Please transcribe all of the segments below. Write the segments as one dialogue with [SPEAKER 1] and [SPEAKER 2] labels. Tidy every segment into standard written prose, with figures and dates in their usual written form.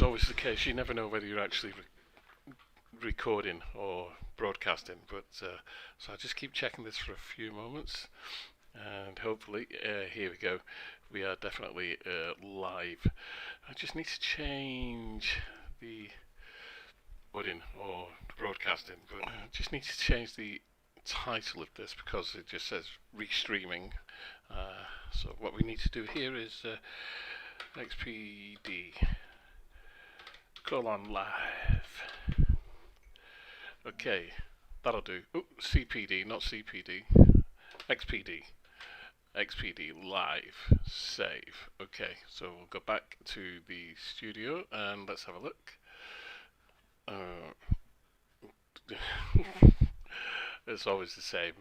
[SPEAKER 1] always the case. You never know whether you're actually recording or broadcasting, but so I'll just keep checking this for a few moments, and hopefully here we go. We are definitely live. I just need to change the recording or broadcasting, but I just need to change the title of this because it just says restreaming. So what we need to do here is XPD colon live. Okay, that'll do. Oh, CPD, not CPD. XPD live. Save. Okay, so we'll go back to the studio and let's have a look. It's always the same.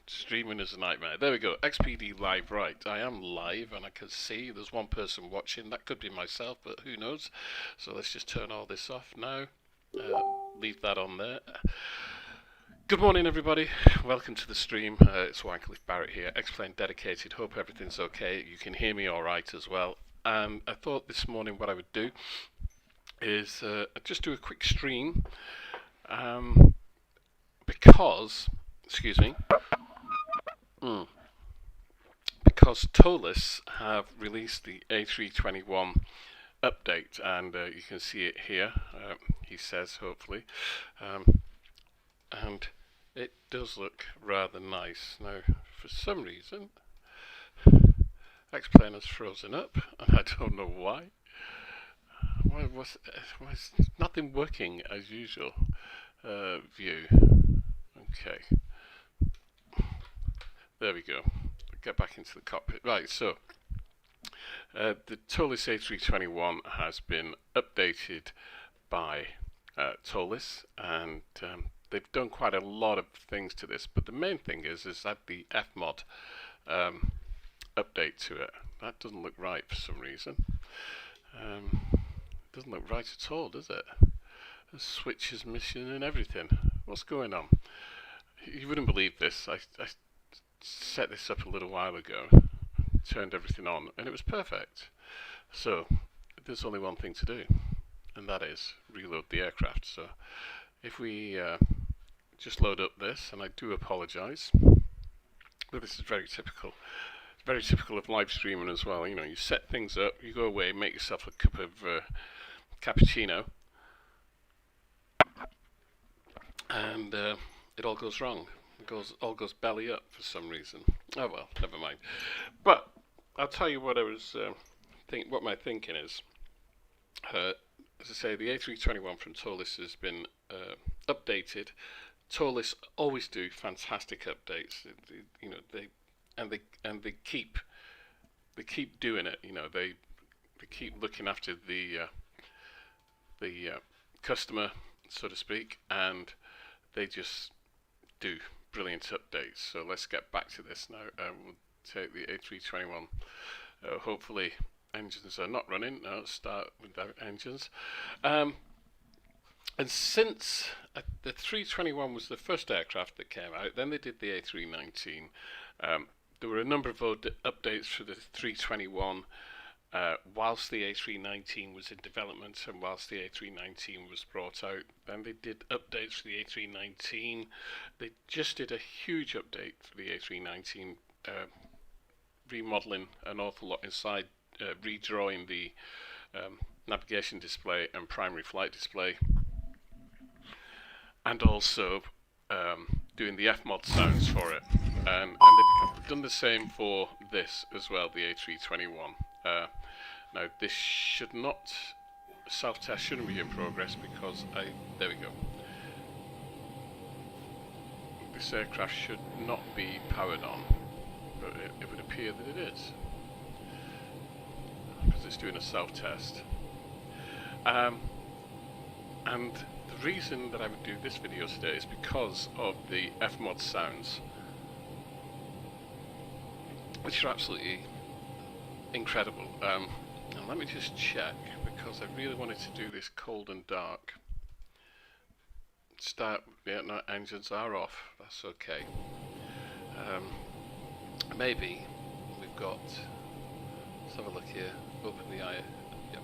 [SPEAKER 1] Streaming is a nightmare. There we go. XPD live. Right, I am live and I can see there's one person watching. That could be myself, but who knows. So let's just turn all this off now. Leave that on there. Good morning, everybody. Welcome to the stream. It's Wycliffe Barrett here, Explain Dedicated. Hope everything's okay. You can hear me all right as well. And I thought this morning what I would do is just do a quick stream because, excuse me, because Tolis have released the A321 update, and you can see it here. He says, hopefully, and it does look rather nice. Now, for some reason, X-Plane has frozen up, and I don't know why. Why was nothing working as usual? View. Okay. There we go. Get back into the cockpit. Right, so the Tolis A321 has been updated by Tolis, and they've done quite a lot of things to this, but the main thing is that the Fmod update to it, that doesn't look right for some reason. It doesn't look right at all, does it? The switch is missing and everything. What's going on? You wouldn't believe this. I set this up a little while ago, turned everything on, and it was perfect. So there's only one thing to do, and that is reload the aircraft. So if we just load up this, and I do apologise, but this is very typical. It's very typical of live streaming as well. You know, you set things up, you go away, make yourself a cup of cappuccino, and it all goes wrong. It all goes belly up for some reason. Oh well, never mind. But I'll tell you what I was what my thinking is. As I say, the A321 from Tolis has been updated. Tolis always do fantastic updates. You know, they keep doing it. You know, they keep looking after the customer, so to speak, and they just do brilliant updates. So let's get back to this now. We'll take the A321. Hopefully engines are not running. No, start without engines. And since the 321 was the first aircraft that came out, then they did the A319. There were a number of updates for the 321 whilst the A319 was in development and whilst the A319 was brought out. Then they did updates for the A319. They just did a huge update for the A319, remodeling an awful lot inside, redrawing the navigation display and primary flight display, and also doing the Fmod sounds for it. And they've done the same for this as well, the A321. Now this should not, self-test shouldn't be in progress because there we go. This aircraft should not be powered on, but it would appear that it is, because it's doing a self-test. And the reason that I would do this video today is because of the Fmod sounds, which are absolutely incredible. And let me just check, because I really wanted to do this cold and dark. Start, yeah, no, engines are off, that's okay. Maybe we've got, let's have a look here, open the eye, yep.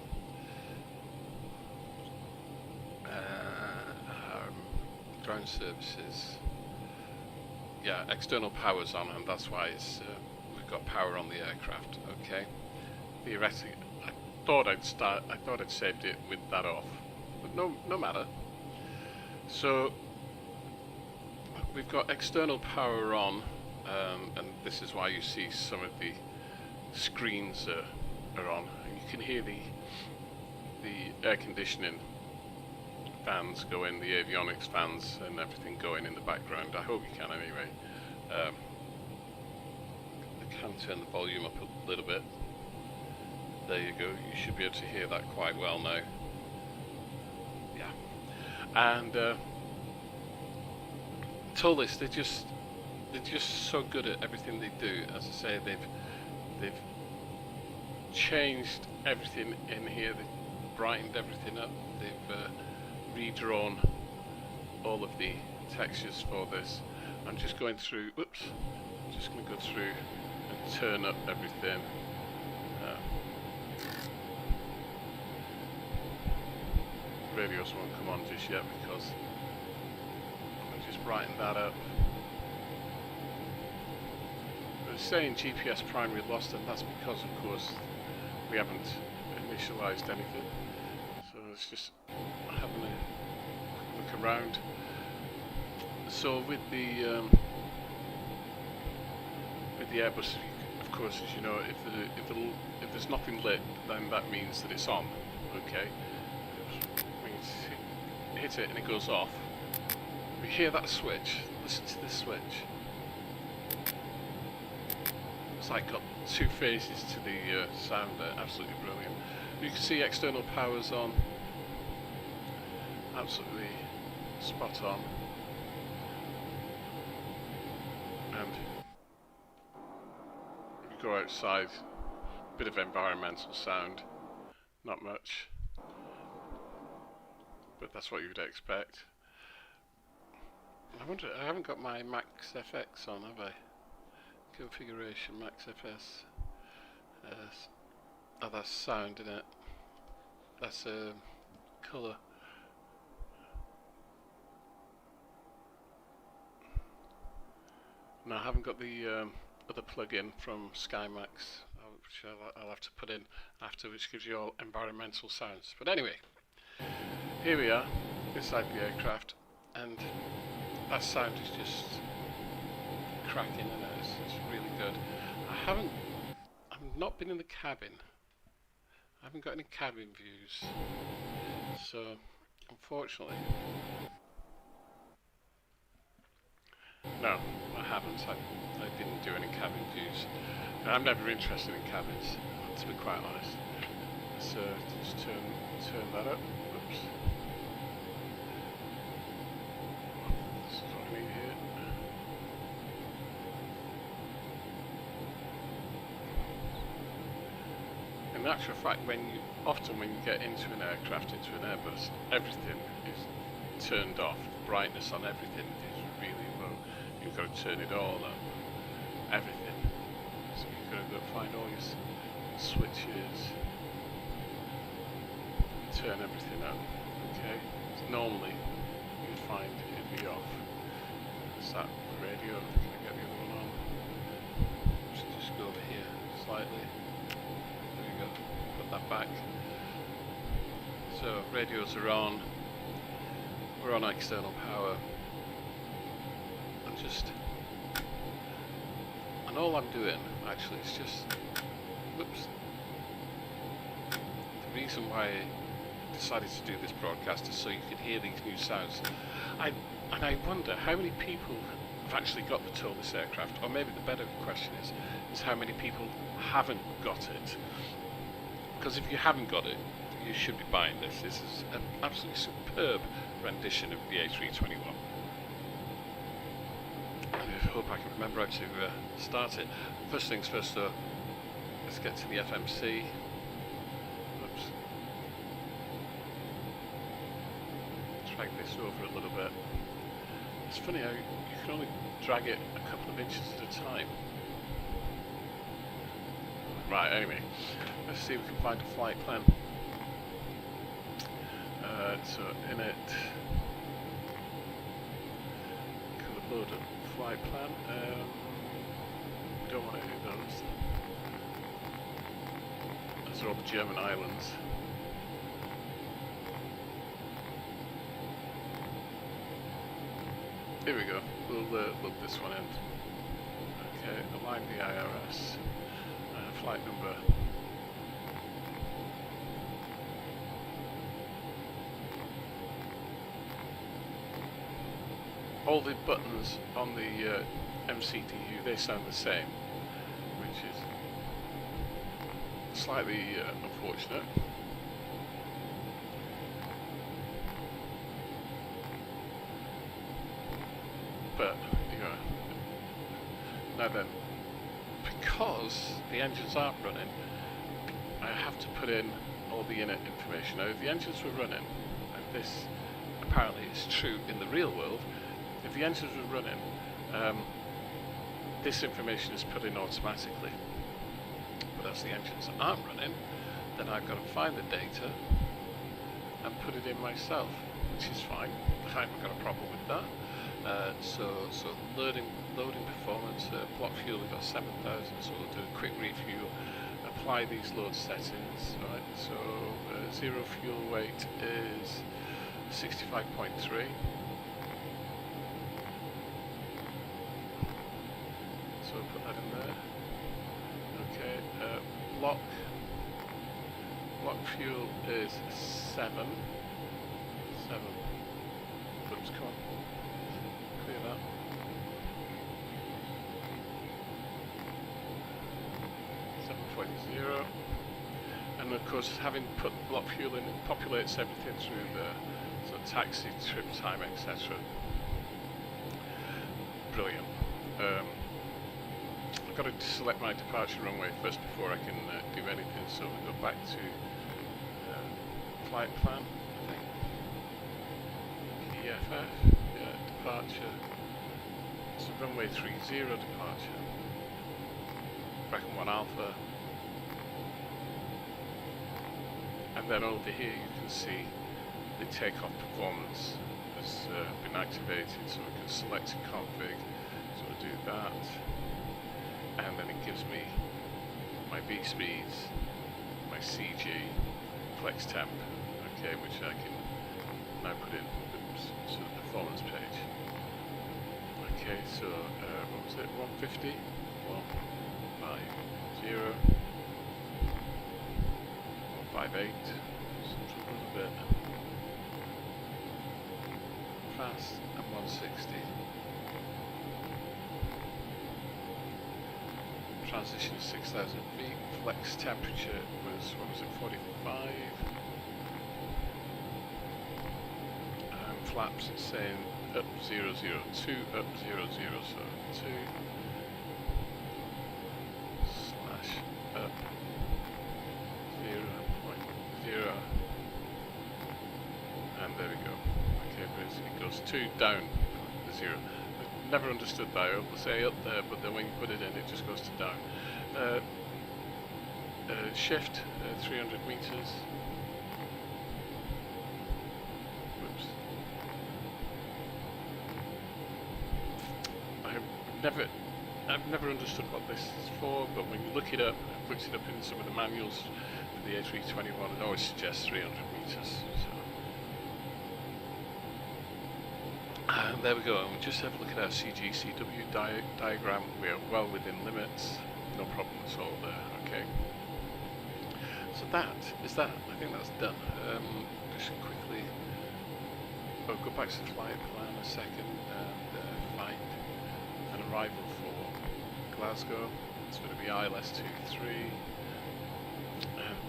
[SPEAKER 1] ground services. Yeah, external power's on, and that's why it's we've got power on the aircraft. Okay. Theoretically, I thought I'd saved it with that off, but no matter. So we've got external power on, and this is why you see some of the screens are on, and you can hear the air conditioning fans going, the avionics fans and everything going in the background. I hope you can anyway. I can turn the volume up a little bit. There you go. You should be able to hear that quite well now. Yeah. And Tolis, they're just so good at everything they do. As I say, they've changed everything in here. They've brightened everything up. They've redrawn all of the textures for this. I'm just going through. Oops. I'm just going to go through and turn up everything. Radios won't come on just yet because I'll just brighten that up. It's saying GPS primary lost, and that's because, of course, we haven't initialized anything. So it's just having a look around. So with the Airbus, of course, as you know, if there's nothing lit, then that means that it's on. Okay. Hit it and it goes off. We hear that switch. Listen to this switch. It's like got two phases to the sound there. Absolutely brilliant. You can see external power's on. Absolutely spot on. And you go outside. Bit of environmental sound. Not much. But that's what you would expect. I wonder, I haven't got my Max FX on, have I? Configuration Max FS. Oh, that's sound, isn't it? That's colour. No, I haven't got the other plug-in from SkyMax, which I'll have to put in after, which gives you all environmental sounds. But anyway. Here we are, inside the aircraft, and that sound is just cracking, and it's really good. I've not been in the cabin. I haven't got any cabin views, so unfortunately, no, I haven't. I didn't do any cabin views. And I'm never interested in cabins, to be quite honest. So just turn that up. Oops. This is what I need here. In actual fact, often when you get into an aircraft, into an Airbus, everything is turned off. The brightness on everything is really low. You've got to turn it all up. Everything. So you've got to go find all your switches. Turn everything up. Okay. So normally you'd find it'd be off. Is that radio? Can I get the other one on? Just go over here slightly. There we go. Put that back. So radios are on. We're on external power. And all I'm doing actually is just, whoops. The reason why I decided to do this broadcast is so you could hear these new sounds. And I wonder how many people have actually got the Tolis aircraft, or maybe the better question is how many people haven't got it. Because if you haven't got it, you should be buying this. This is an absolutely superb rendition of the A321. I hope I can remember how to start it. First things first though, let's get to the FMC. Oops. Drag this over a little bit. It's funny how you can only drag it a couple of inches at a time. Right, anyway, let's see if we can find a flight plan. So in it, load up flight plan. Don't want any of those. Those are all the German islands. Here we go. We'll load this one in. Okay, align the IRS. Flight number. All the buttons on the MCTU, they sound the same, which is slightly unfortunate. But, you know, now then, because the engines aren't running, I have to put in all the inner information. Now, if the engines were running, and this apparently is true in the real world, if the engines were running, this information is put in automatically. But as the engines aren't running, then I've got to find the data and put it in myself, which is fine. I haven't got a problem with that. So loading performance, block fuel, we've got 7,000, so we'll do a quick refuel, apply these load settings, right? So zero fuel weight is 65.3. So we'll put that in there. Okay, block fuel is 7. Oops, come on. Clear that. .0, and of course, having put block fuel in, it populates everything through the taxi, trip time, etc. Brilliant. I've got to select my departure runway first before I can do anything. So we go back to flight plan. I think EFF, yeah, departure. So runway 30 departure. Bracken 1 Alpha. And then over here you can see the takeoff performance has been activated, so we can select a config, so we'll do that, and then it gives me my V speeds, my CG, flex temp, okay, which I can now put in to the performance page. Okay, so what was it, 150, 150. 158, something a little bit fast, and 160. Transition is 6,000 feet. Flex temperature was, what was it, 45. And flaps, it's saying up 002, up 00, so 2/up 0.0, and there we go. Okay, but it goes 2 down the 0. I never understood that. I will say up there, but then when you put it in, it just goes to down. Shift 300 meters. Whoops. I've never understood what this is for, but when you look it up, I've looked it up in some of the manuals for the A321, it always suggests 300 meters. So. And there we go, and we just have a look at our CGCW diagram. We are well within limits, no problem at all there, okay. So that is that. I think that's done. Just quickly, go back to the flight plan a second and find an arrival for Glasgow. It's going to be ILS23.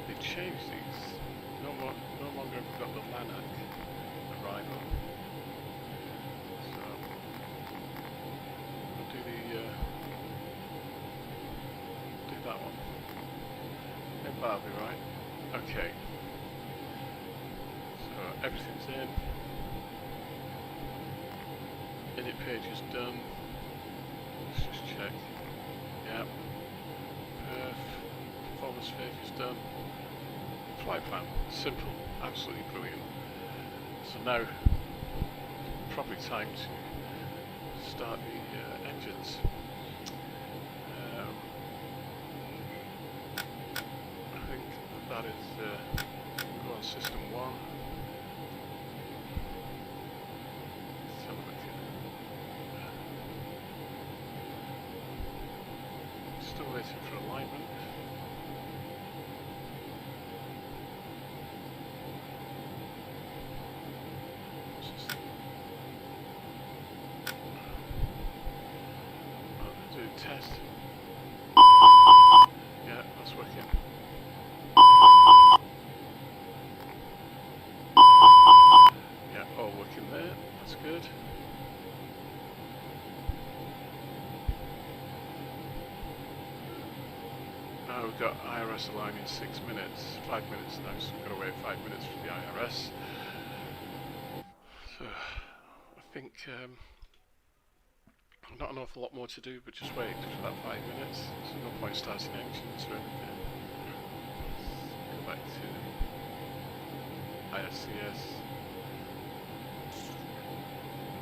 [SPEAKER 1] They changed these. No longer have we got the Lanark arrival. So we'll do that one. I think that'll be right. Okay. So everything's in. Init page is done. Let's just check. Yep. Performance page is done. Flight plan. Simple. Absolutely brilliant. So now, probably time to start the engines. I think that is go on system 1. Let's have a look at it. Still waiting for alignment. Test. Yeah, that's working. Yeah, all working there. That's good. Now we've got IRS aligning in 6 minutes. 5 minutes now, so we've got to wait 5 minutes for the IRS. So, I think not an awful lot more to do, but just wait for that 5 minutes. There's no point starting engines or anything. Let's go back to ISCS,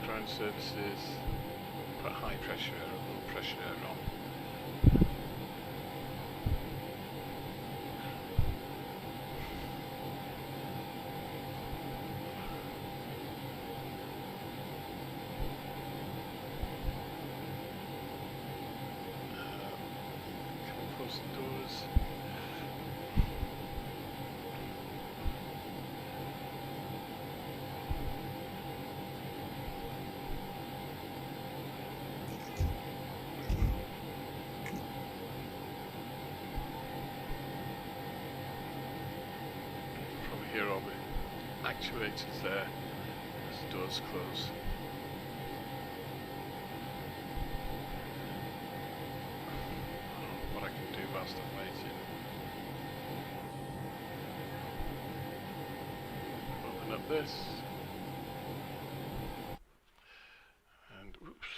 [SPEAKER 1] ground services, put high pressure or low pressure on. Close the doors. Probably hear all the actuators there as the doors close. What I can do whilst I'm waiting. Open up this. And oops.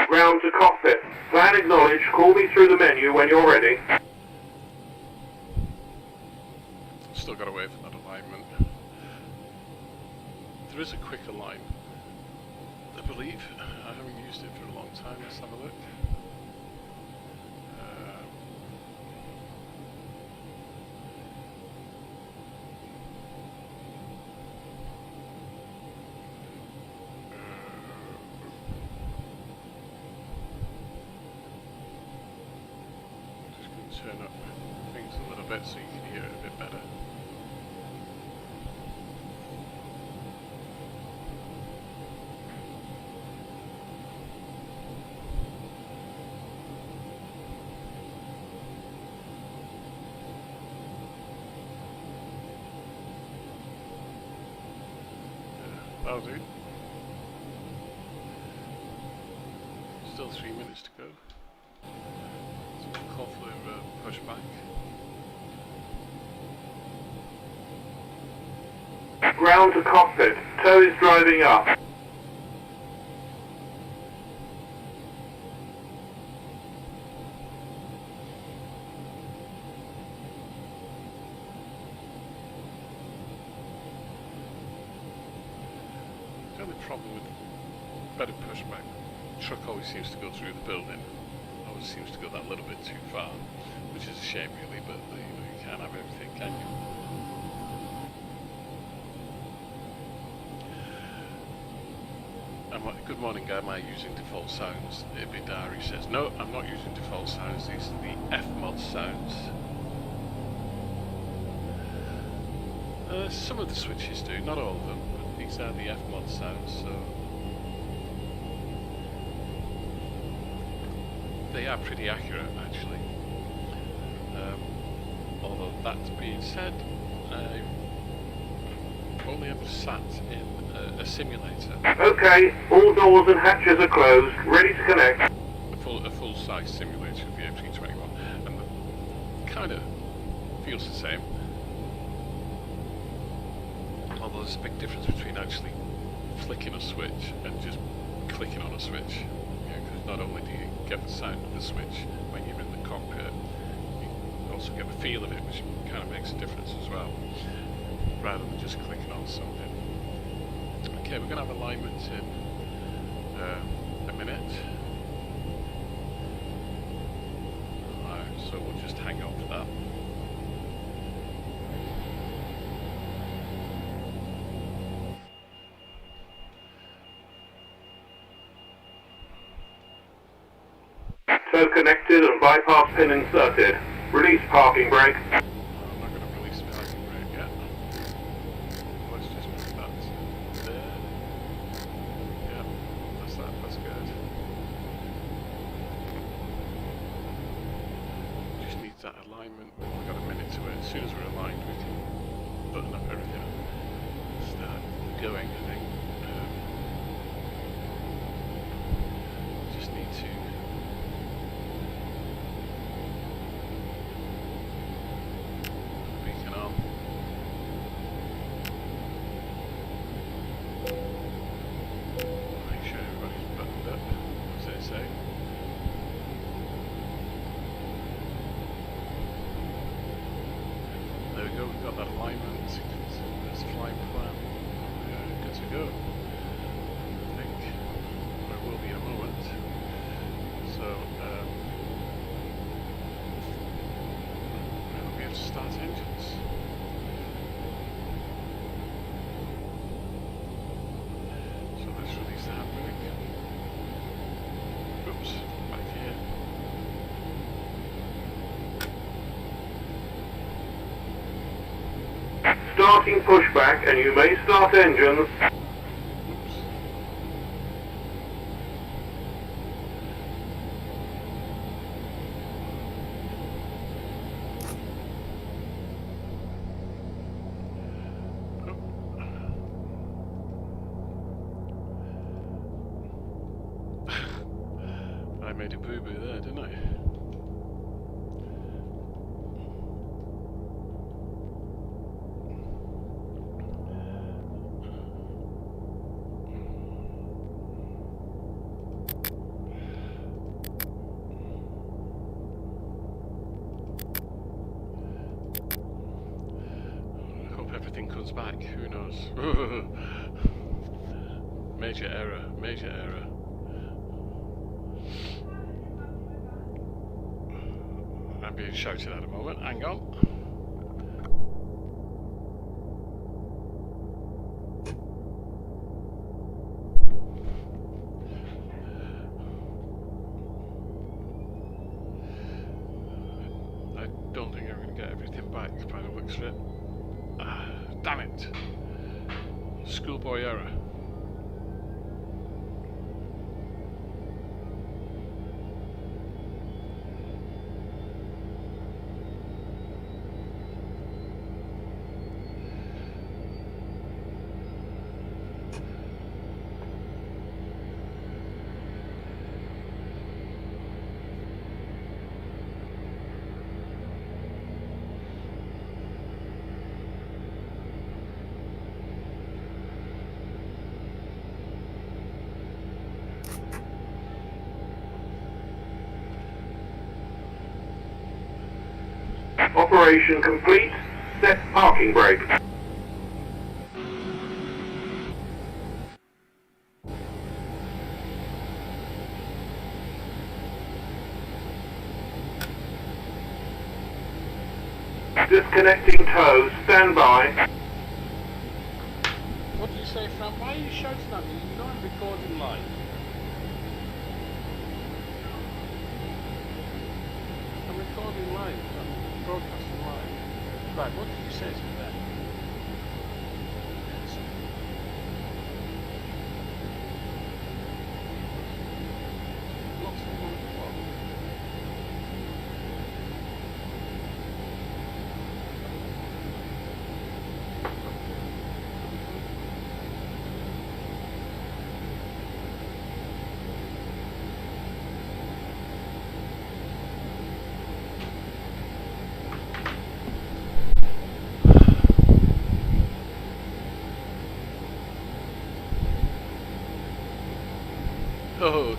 [SPEAKER 2] Ground to cockpit. Plan acknowledged. Call me through the menu when you're ready.
[SPEAKER 1] Still got to wait for that alignment. There is a quick align, I believe. I haven't used it for a long time. Let's have a look. Turn up things a little bit so you can hear it a bit better. Yeah, that'll do. Still 3 minutes to go. Call for pushback.
[SPEAKER 2] Ground to cockpit. Tow is driving up.
[SPEAKER 1] The only problem with better pushback, the truck always seems to go through the building. Always seems to go that little bit too far, which is a shame really, but you can't have everything, can you? Good morning, am I using default sounds? Ibidari says, no, I'm not using default sounds, these are the F-mod sounds. Some of the switches do, not all of them, but these are the F-mod sounds, so they are pretty accurate actually. Although that being said, I've only ever sat in a simulator.
[SPEAKER 2] Okay, all doors and hatches are closed, ready to connect.
[SPEAKER 1] A full-size simulator of the A321, and it kind of feels the same. Although there's a big difference between actually flicking a switch and just clicking on a switch. Because not only do you get the sound of the switch when you're in the cockpit, you also get the feel of it, which kind of makes a difference as well, rather than just clicking on something. Okay, we're going to have alignment in a minute. Alright, so we'll just hang on for that.
[SPEAKER 2] Tow connected and bypass pin inserted. Release parking brake.
[SPEAKER 1] I'm not going to release the parking brake yet. Let's just put that there. Yeah, that's that. That's good. Just needs that alignment. We've got a minute to it. As soon as we're aligned, we can button up everything. Start going, I think. Just need to. Beacon on. Make sure everybody's buttoned up, as they say. There we go, we've got that alignment. There's a flying plan. Good to go. I think there will be a moment. So, we'll be able to start engines. So let's release the handbrake. Oops, back here.
[SPEAKER 2] Starting pushback and you may start engines.
[SPEAKER 1] Oops. I made a boo-boo there, didn't I? I hope everything comes back, who knows? Major error, major error. I'm being shouted at a moment, hang on. I don't think I'm going to get everything back by the looks of it. Ah, damn it! Schoolboy error.
[SPEAKER 2] Operation complete. Set parking brake. Disconnecting tow. Stand by.
[SPEAKER 1] What did you say, Fran? Why are you shouting at me? You know I'm recording live. I'm recording live. I'm broadcasting live. Right, what did you say to me then? Lots of people at the bottom.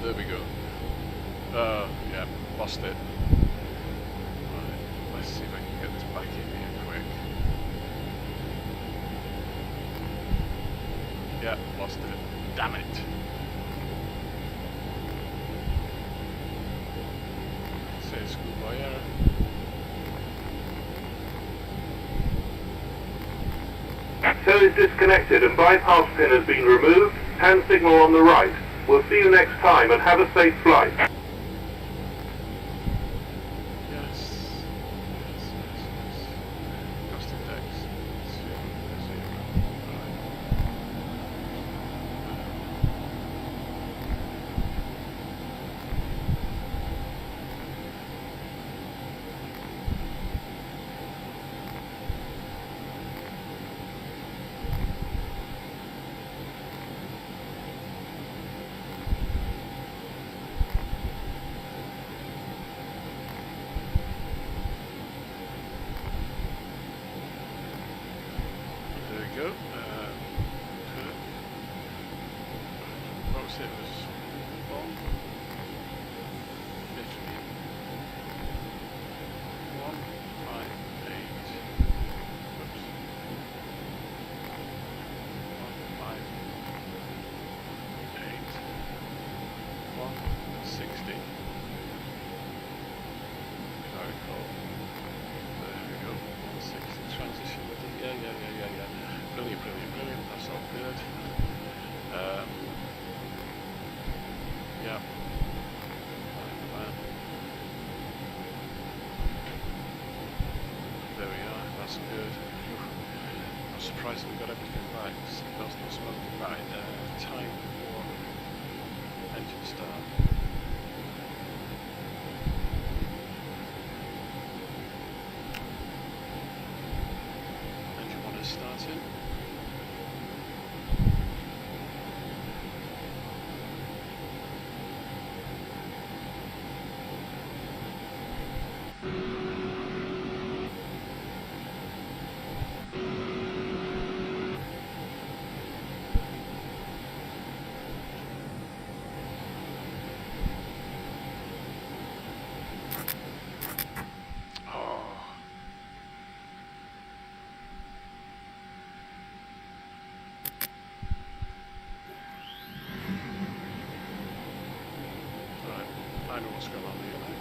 [SPEAKER 1] There we go. Yeah, lost it. Right, let's see if I can get this back in here quick. Yeah, lost it. Damn it. Say schoolboy error.
[SPEAKER 2] Tow is disconnected and bypass pin has been removed. Hand signal on the right. We'll see you next time and have a safe flight.
[SPEAKER 1] Yes. Yes, yes, yes. Cost index. 0, 0. Right. There we go. What was it? It was 150. 158. Oops. 158. 160. If I recall. There we go. 160 transition with it. Yeah. Brilliant. That's all good. Yeah. Fine. There we are. That's good. I'm surprised we got everything right. Signal's not smoking right. Time for engine start. Engine 1 is starting. I know what's going on here now.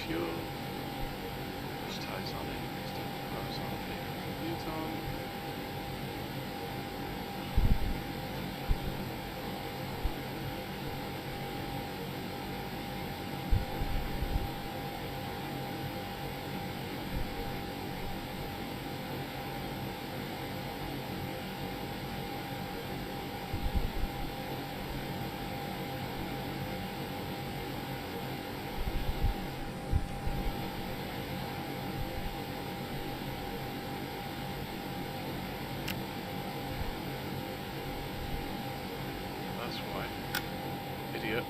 [SPEAKER 1] Fuel. Those ties on it. That's why. Idiot.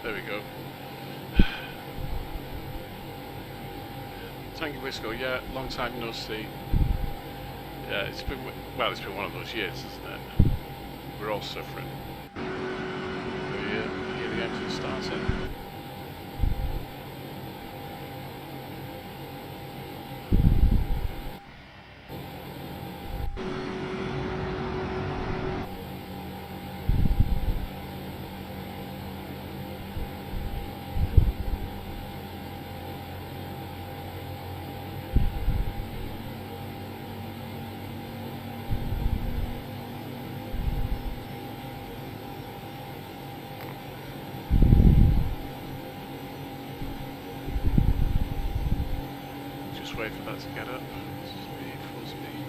[SPEAKER 1] There we go. Tangy Wisco, yeah, long time no see. Yeah, it's been one of those years, isn't it? We're all suffering. Hear the engine starting. Wait for that to get up. Speed, full speed.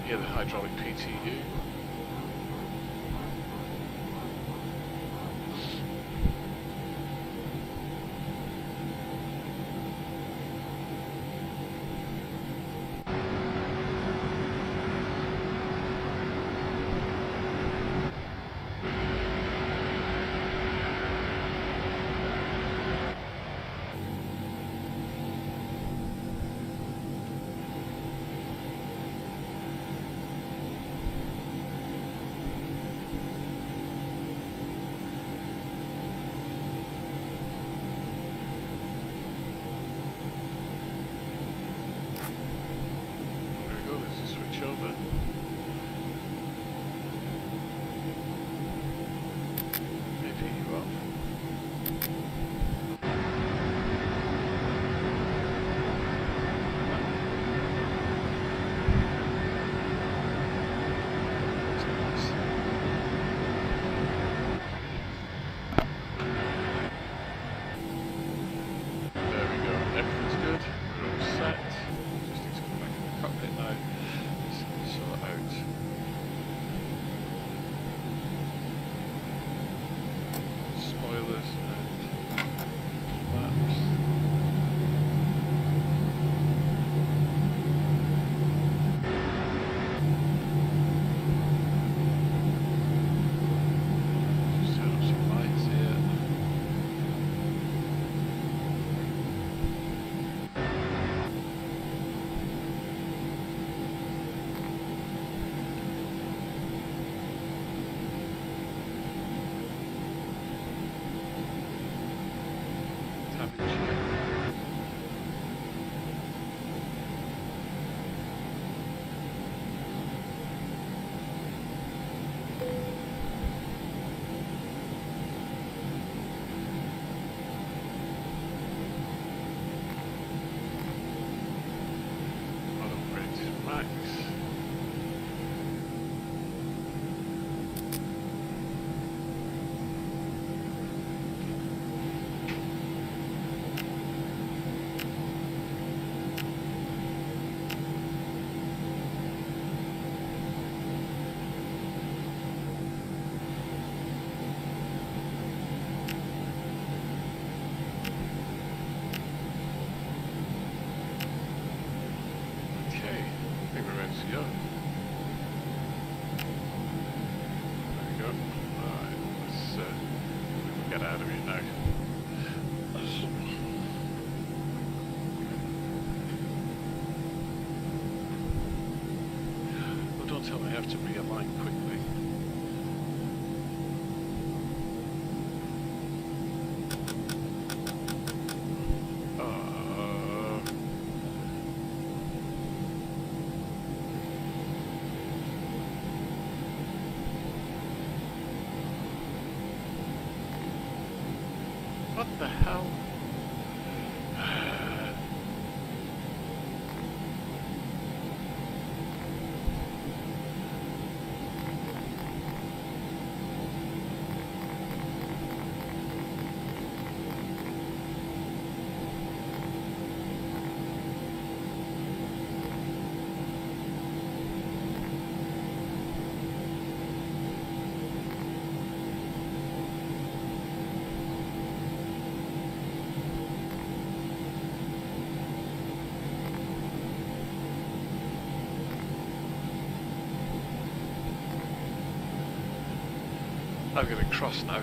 [SPEAKER 1] Hear the hydraulic PTU. Over. Maybe you off. There we go. Everything's good. We're all set. Just need to come back in the cockpit now. Sort out spoilers and flaps. Just turn up some lights here. Max. Go. There we go. Alright, let's get out of here now. Well, don't tell me I have to realign quickly. What the hell? I'm going to cross now.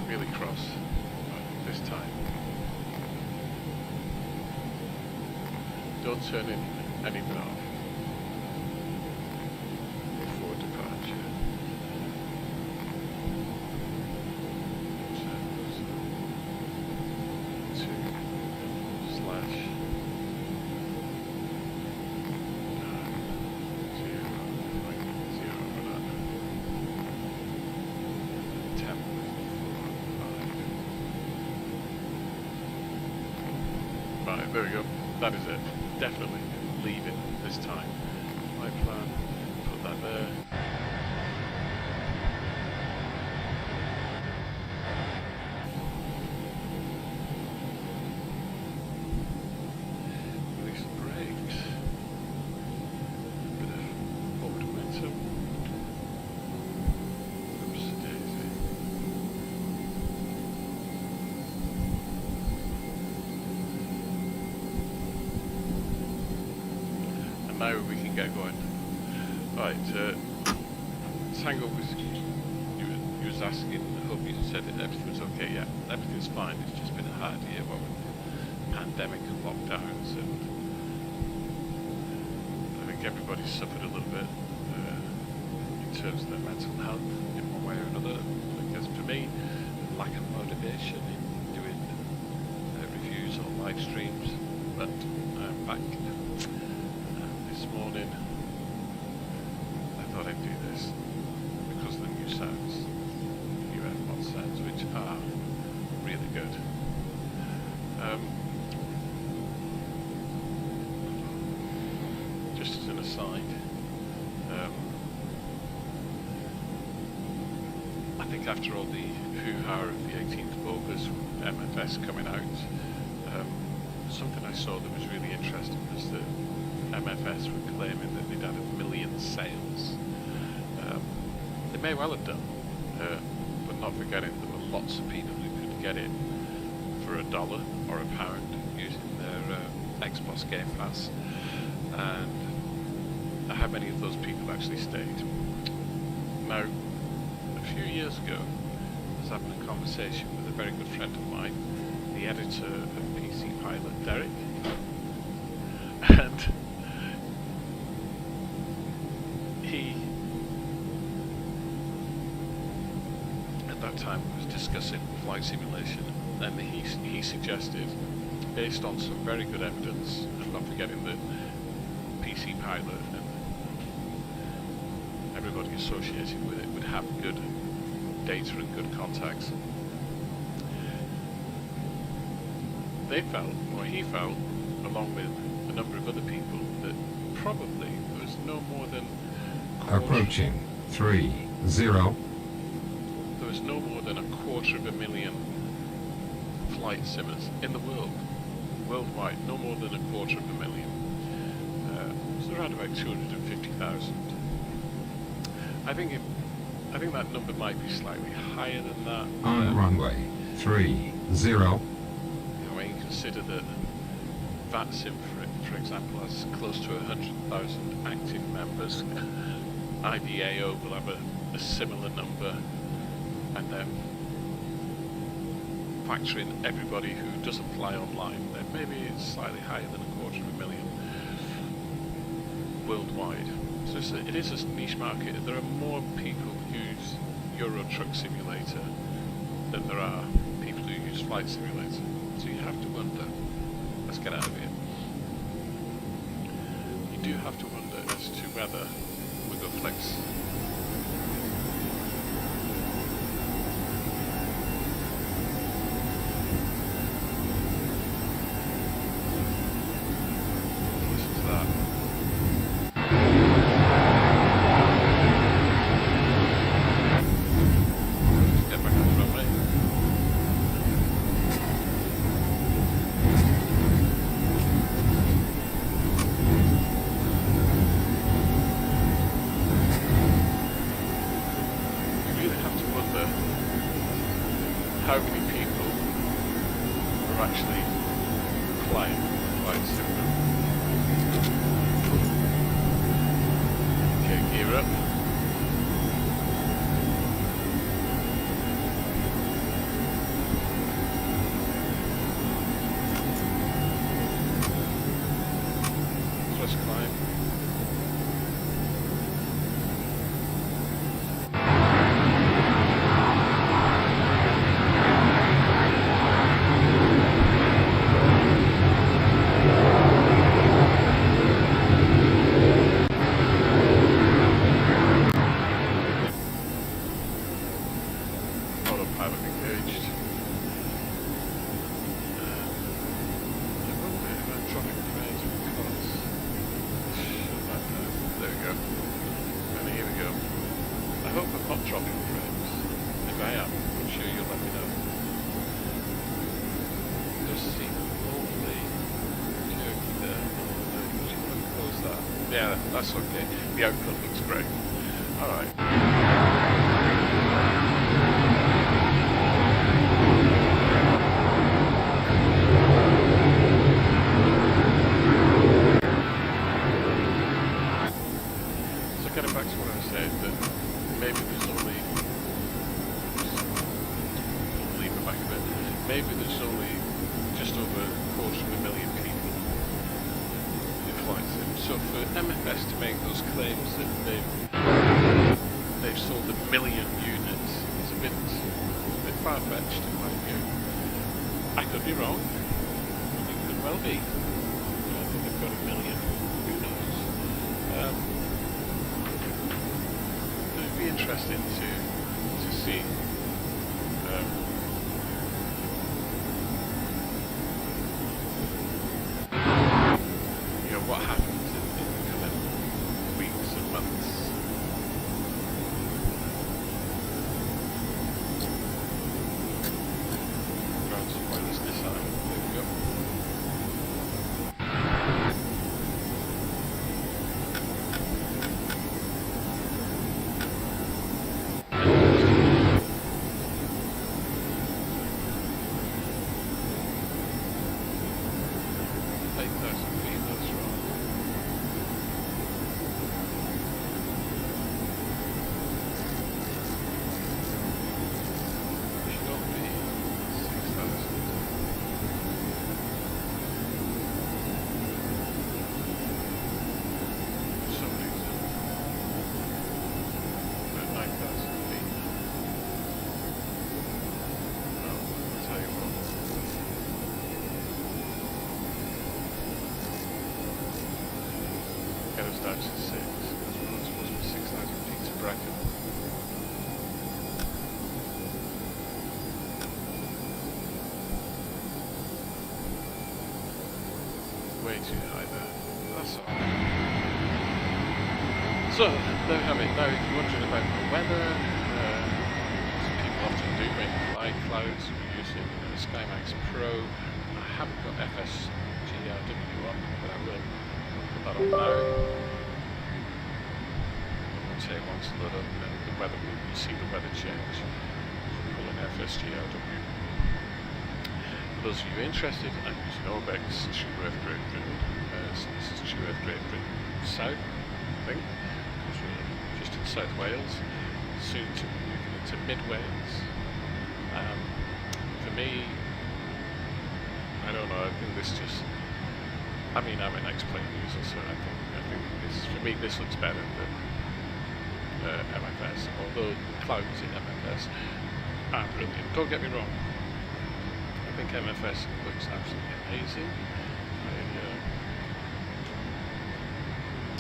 [SPEAKER 1] Really cross this time. Don't turn in anything off before departure. Right, there we go. That is it. Definitely leaving this time. My plan. Put that there. Release the brakes. Bit of forward momentum. Oops, daisy. And now we can get going. Right, Tango was asking, I hope you said that everything was okay. Yeah, everything's fine. It's just been a hard year, what with pandemic and lockdowns, and I think everybody's suffered a little bit in terms of their mental health in one way or another. I guess for me, lack of motivation in doing reviews or live streams, but I'm back this morning. I thought I'd do this because of the new sounds, new AirPod sounds, which are really good. Just as an aside, I think after all the hoo-ha of the 18th of August, MFS coming out, something I saw that was really interesting was that MFS were claiming that they'd had 1 million sales. They may well have done, but not forgetting there were lots of people who could get it for $1 or £1 using their Xbox Game Pass, and how many of those people actually stayed. Now, a few years ago, I was having a conversation with a very good friend of mine, the editor of PC Pilot, Derek, and he, at that time, was discussing flight simulation, and he suggested, based on some very good evidence, and not forgetting that PC Pilot and everybody associated with it would have good data and good contacts. They felt, or he felt, along with a number of other people, that probably there was no more than
[SPEAKER 3] approaching 30.
[SPEAKER 1] There was no more than 250,000 flight simmers in the world, worldwide. No more than 250,000. So around about 250,000. I think that number might be slightly higher than that.
[SPEAKER 3] On runway 30.
[SPEAKER 1] When you consider that VATSIM, for example, has close to 100,000 active members, IDAO will have a similar number, and then factoring everybody who doesn't fly online, then maybe it's slightly higher than 250,000 worldwide. So it is a niche market. There are more people who use Euro Truck Simulator than there are people who use Flight Simulator. So you have to wonder, let's get out of here. You do have to wonder as to whether with the Flex listen to that. Get back on the runway. You really have to wonder how many people are actually flying Flight Simulator. Okay, gear up. First climb. Yeah, that's okay. The output looks great. Alright. So getting back to what I was saying, that maybe there's only... leave it back a bit. Maybe there's only just over a quarter of a million people who fly sim. So for MFS to make those claims that they've sold 1 million units is a bit far-fetched in my view. I could be wrong. It could well be. I think they've got 1 million. Who knows? It'd be interesting to see. What happens in the coming weeks and months. Ground spoilers this time. There we go. Down to 6, because we're not supposed to be 6,000 feet to bracket. Way too high there. That's alright. So, there we have it. Now, if you're wondering about the weather, some people often do when you fly clouds, we're using SkyMax Pro. I haven't got FSGRW on, but I will put that on now. Say once load up, and the weather will see the weather change. Pull an FSGRW. For those of you interested, I'm using Obex True Earth Great Britain. So this is True Earth Great Britain South, I think, because we're just in South Wales. Soon to be moving into Mid Wales. For me, I don't know. I think this just. I mean, I'm an ex-plane user, so I think this, for me, this looks better than MFS, although the clouds in MFS are brilliant. Don't get me wrong, I think MFS looks absolutely amazing.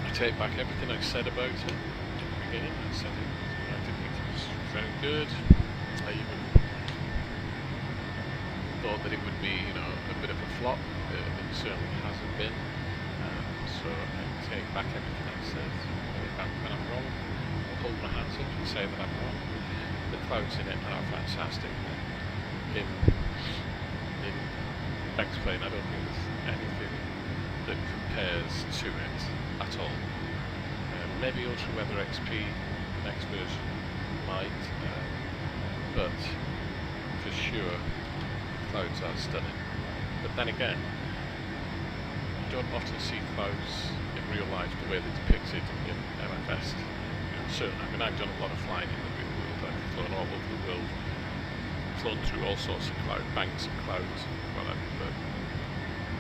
[SPEAKER 1] I take back everything I said about it at the beginning. I said I didn't think it was very good. I even thought that it would be, a bit of a flop. It certainly hasn't been. So I take back everything I said. When I'm wrong, hold my hands up and say that I'm wrong. The clouds in it are fantastic. In X-Plane, I don't think there's anything that compares to it at all. Maybe Ultra Weather XP, the next version, might, but for sure, the clouds are stunning. But then again, you don't often see clouds in real life the way they're depicted in MFS. Certainly, I mean, I've done a lot of flying in the real world. I've flown all over the world, flown through all sorts of banks of clouds, whatever, but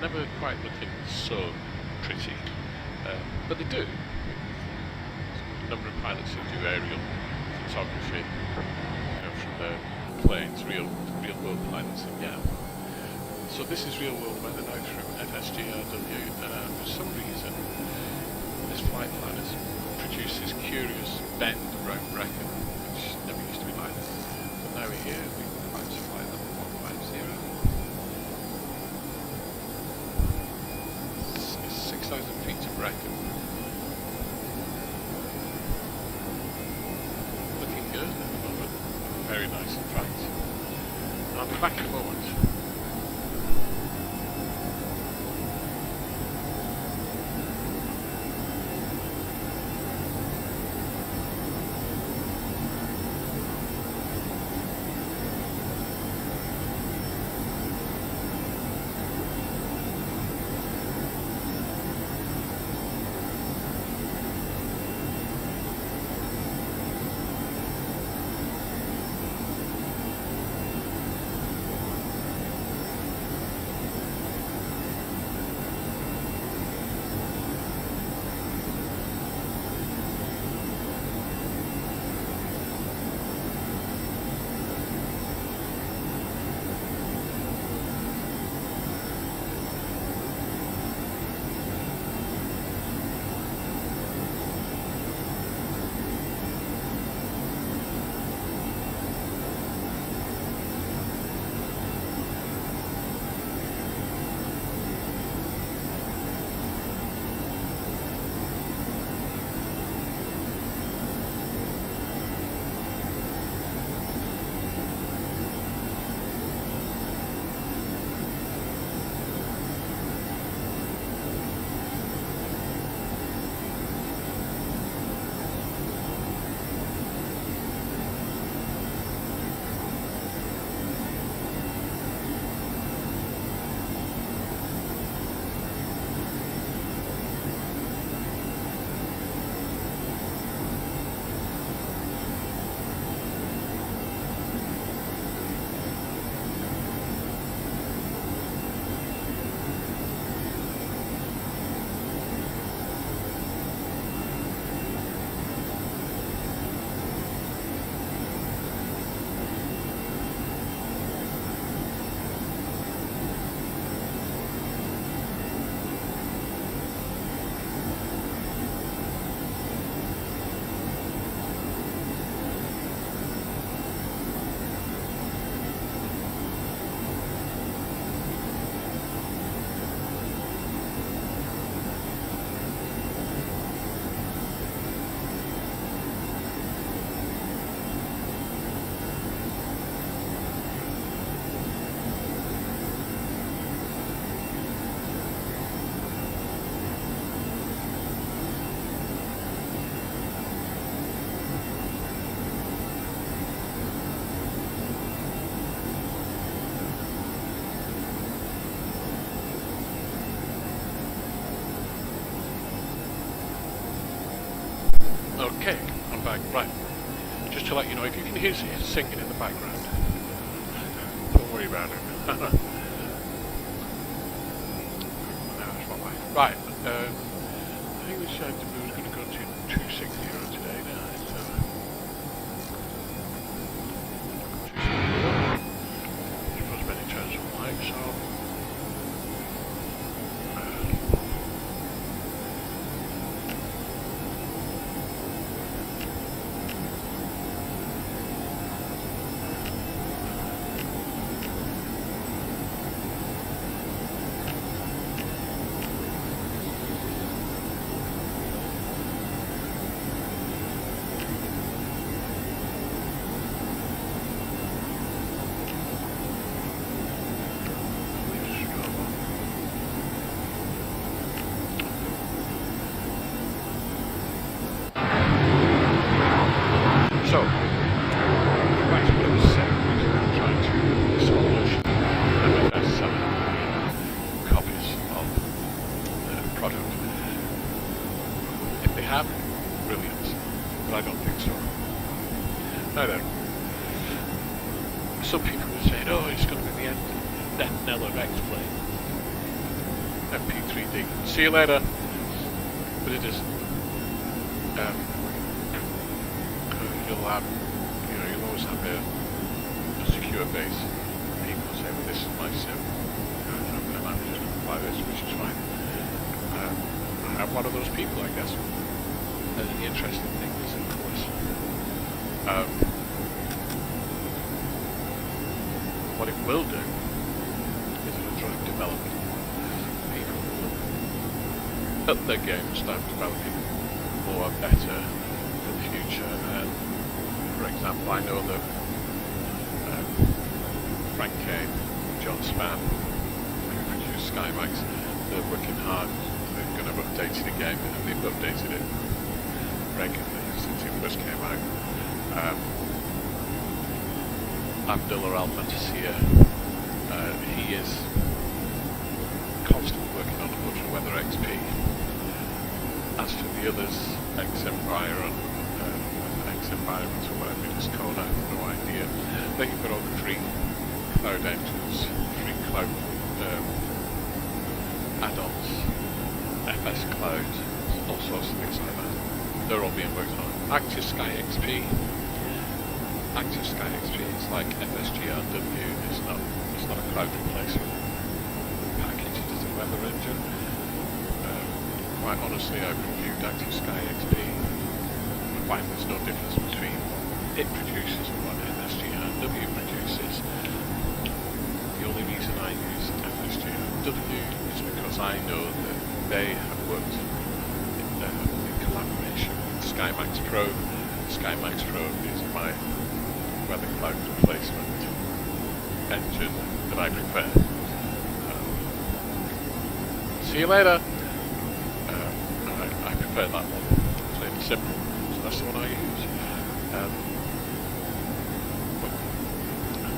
[SPEAKER 1] never quite looking so pretty. But they do. A number of pilots who do aerial photography, from their planes, real world pilots, and yeah. So this is real world weather now through FSGRW. For some reason, this flight plan has produced this curious bend around Brecon, which never used to be like this. But now we're here, we can climb to flight level 150. It's 6,000 feet to Brecon. Looking good at the moment. Very nice, in fact. I'll be back in a moment. Okay, I'm back. Right. Just to let you know, if you can hear singing in the background, don't worry about it. Right. I think we said we were going to go to 260 today. Now it's 260. As many times as I like, so. So, back to what I was saying, I'm trying to this whole notion of MFS selling copies of the product. If they have, brilliant, but I don't think so. Now then, some people were saying, oh, it's going to be the end of Nella X-Play, MP3D. See you later, but it isn't. You'll always have a secure base. People say, well, this is my sim, and I'm just going to buy this, which is fine. I'm one of those people, I guess. And the interesting thing is, of course, what it will do is it'll drive development. People will up their game and start developing more, better for the future. And for example, I know that Frank Kane, John Span, who produced Skymax, they're working hard. They're going to update the game, and they've updated it regularly since it first came out. Abdullah Al-Matasir, he is constantly working on Ultra Weather XP. As for the others, X-Environ, X-Environment or whatever it is called, I have no idea. Then you've got all the free cloud engines, free cloud add-ons, FS Cloud, all sorts of things like that. They're all being worked on. Active Sky XP is like FSGRW. It's not a cloud replacement package. It is a weather engine. Quite honestly, I've reviewed Active Sky XP. I find there's no difference between it produces and what FSGRW produces. The only reason I use FSGRW is because I know that they have worked in collaboration with Skymax Pro. Skymax Pro is my weather cloud replacement engine that I prefer. See you later. I prefer that one. Plain and simple. So that's the one I use.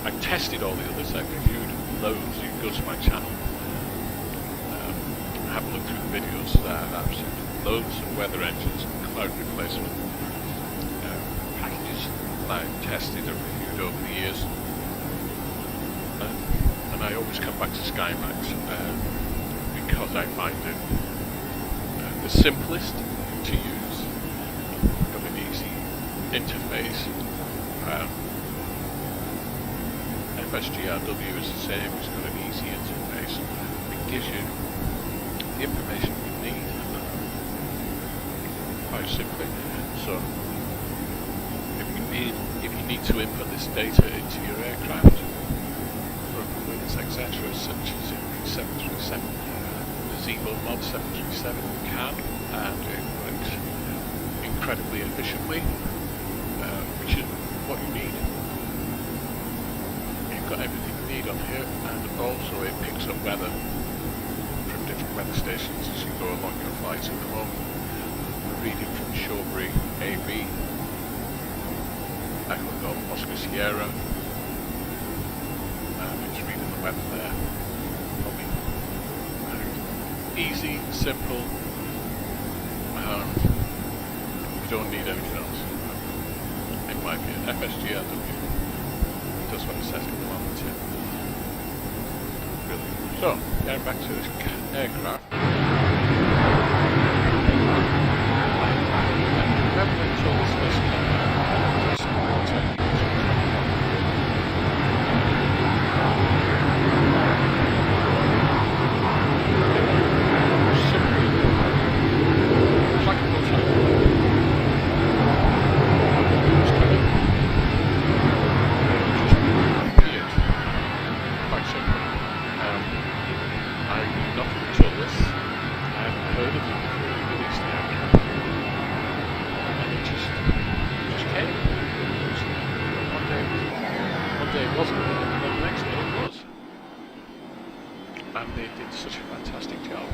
[SPEAKER 1] I've tested all the others. I've reviewed loads. You can go to my channel. Have a look through the videos. There are absolutely loads of weather engines and cloud replacement packages that I've tested and reviewed over the years. And I always come back to Skymax because I find it the simplest to use, got an easy interface. FSGRW is the same, it's got an easy interface. It gives you the information you need quite simply. So if you need to input this data into your aircraft from winds, etc., such as in 737, the Zebo Mod 737 can, and it works incredibly efficiently, which is what you need. You've got everything you need on here, and also it picks up weather from different weather stations as you go along your flights at the moment. We're reading from Shawbury AV, Echo Golf Oscar Sierra, and it's reading the weather there. Probably easy, simple. don't need anything else. In my opinion, FSGRW does what it says it will on the tin. Brilliant. So, getting back to this aircraft. Remember until this list came out, just rotate. It's like a multi-level. Just kind of appeared. Quite simple. I knew nothing until this. I hadn't heard of them before they released the aircraft. And it just came. It was, one day it wasn't, and then the next day it was. And they did such a fantastic job.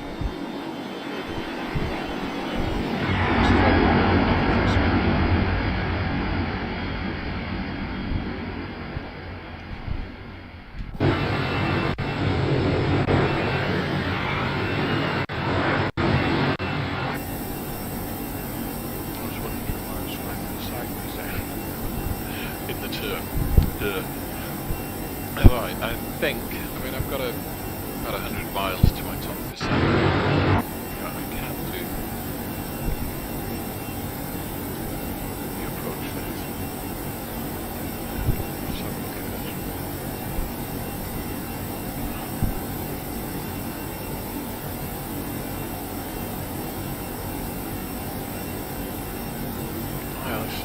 [SPEAKER 1] In the turn. Right, I think, I've got about 100 miles to my top percent. I can do the approach phase. Let's have a look at this. Well, let's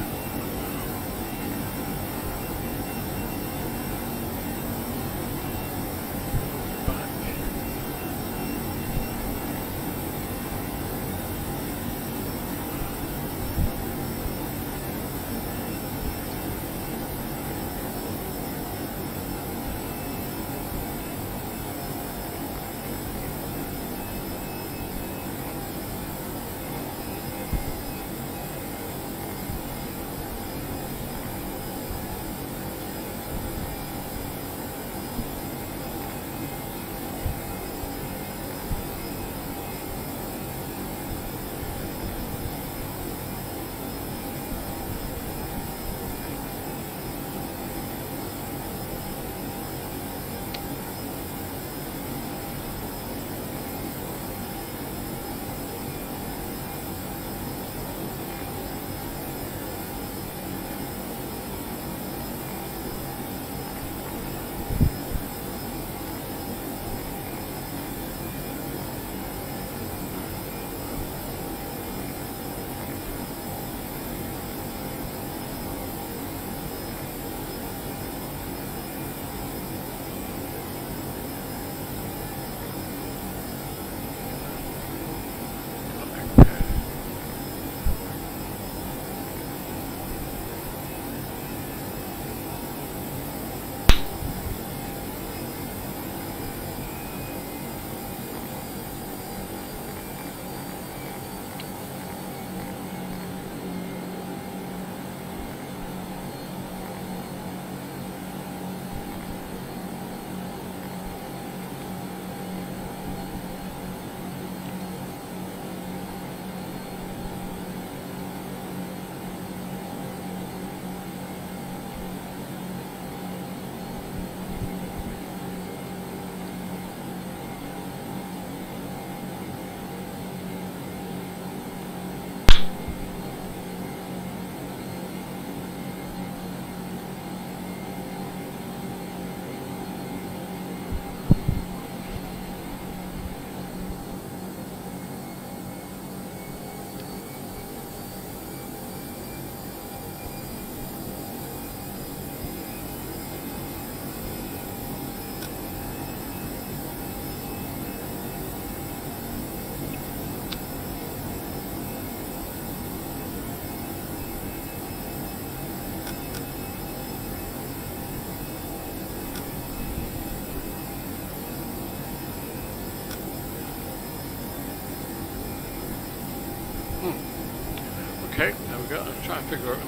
[SPEAKER 1] Okay, there we go. I'm trying to figure out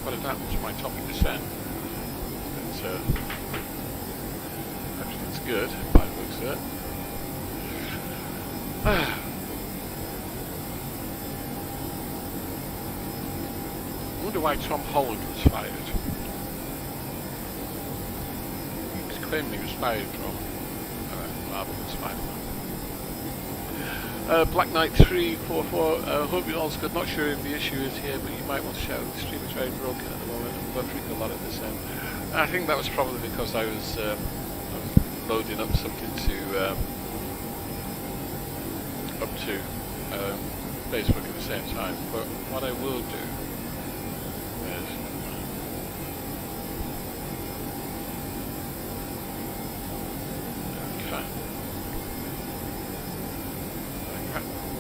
[SPEAKER 1] what it happens to my top percent. Everything's good by the looks of it. wonder why Tom Holland was fired. He was claiming he was fired from Marvel and Spider-Man. Black Knight 344, hope you all's good. Not sure if the issue is here, but you might want to shout. The stream is very broken at the moment. I'm buffering a lot at this end. I think that was probably because I was loading up something to Facebook at the same time. But what I will do is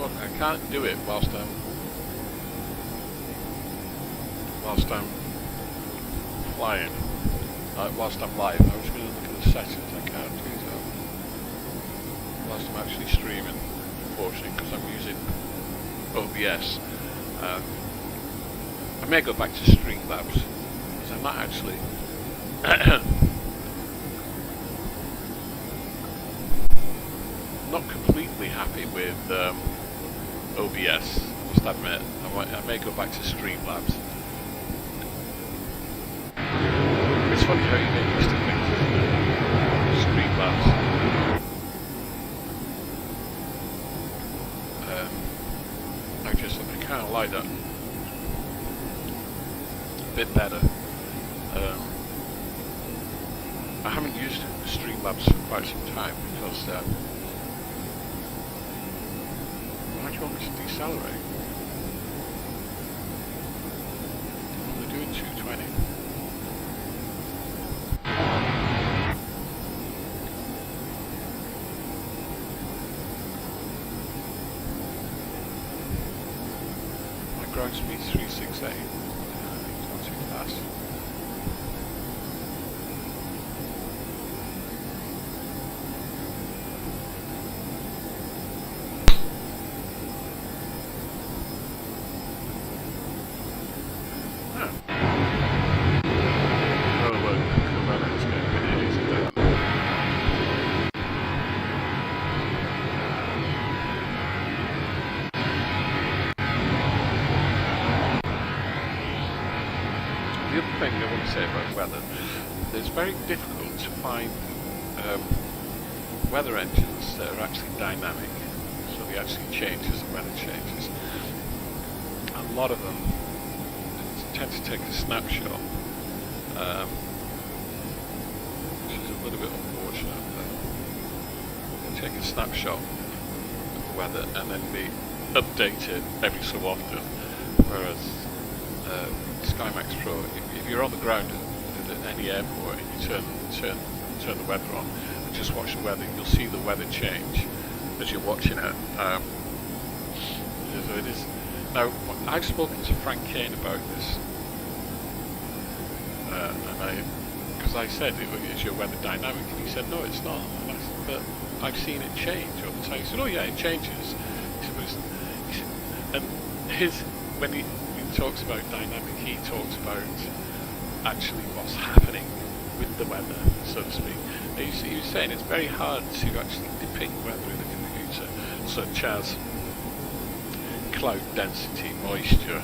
[SPEAKER 1] I can't do it whilst I'm flying. Whilst I'm live. I was going to look at the settings. I can't do that whilst I'm actually streaming, unfortunately, because I'm using OBS. I may go back to Streamlabs because I'm not actually not completely happy with OBS. I must admit, I may go back to Streamlabs. It's funny how you get used to things, isn't it? Streamlabs. I kind of like that a bit better. I haven't used Streamlabs for quite some time because why do you want me to decelerate? I'm only doing 220. Ground speed 368. It's not too fast. Say about weather, it's very difficult to find weather engines that are actually dynamic, so they actually change as the weather changes. A lot of them tend to take a snapshot, which is a little bit unfortunate. They take a snapshot of the weather and then be updated every so often, whereas SkyMax Pro, if you're on the ground at any airport and you turn the weather on and just watch the weather, you'll see the weather change as you're watching it. So it is. Now, I've spoken to Frank Kane about this, because I said, is your weather dynamic? And he said, no, it's not. And I said, but I've seen it change over time. He said, oh yeah, it changes. He said, and when he talks about dynamic, he talks about actually what's happening with the weather, so to speak. He was saying it's very hard to actually depict weather in a computer, such as cloud density, moisture,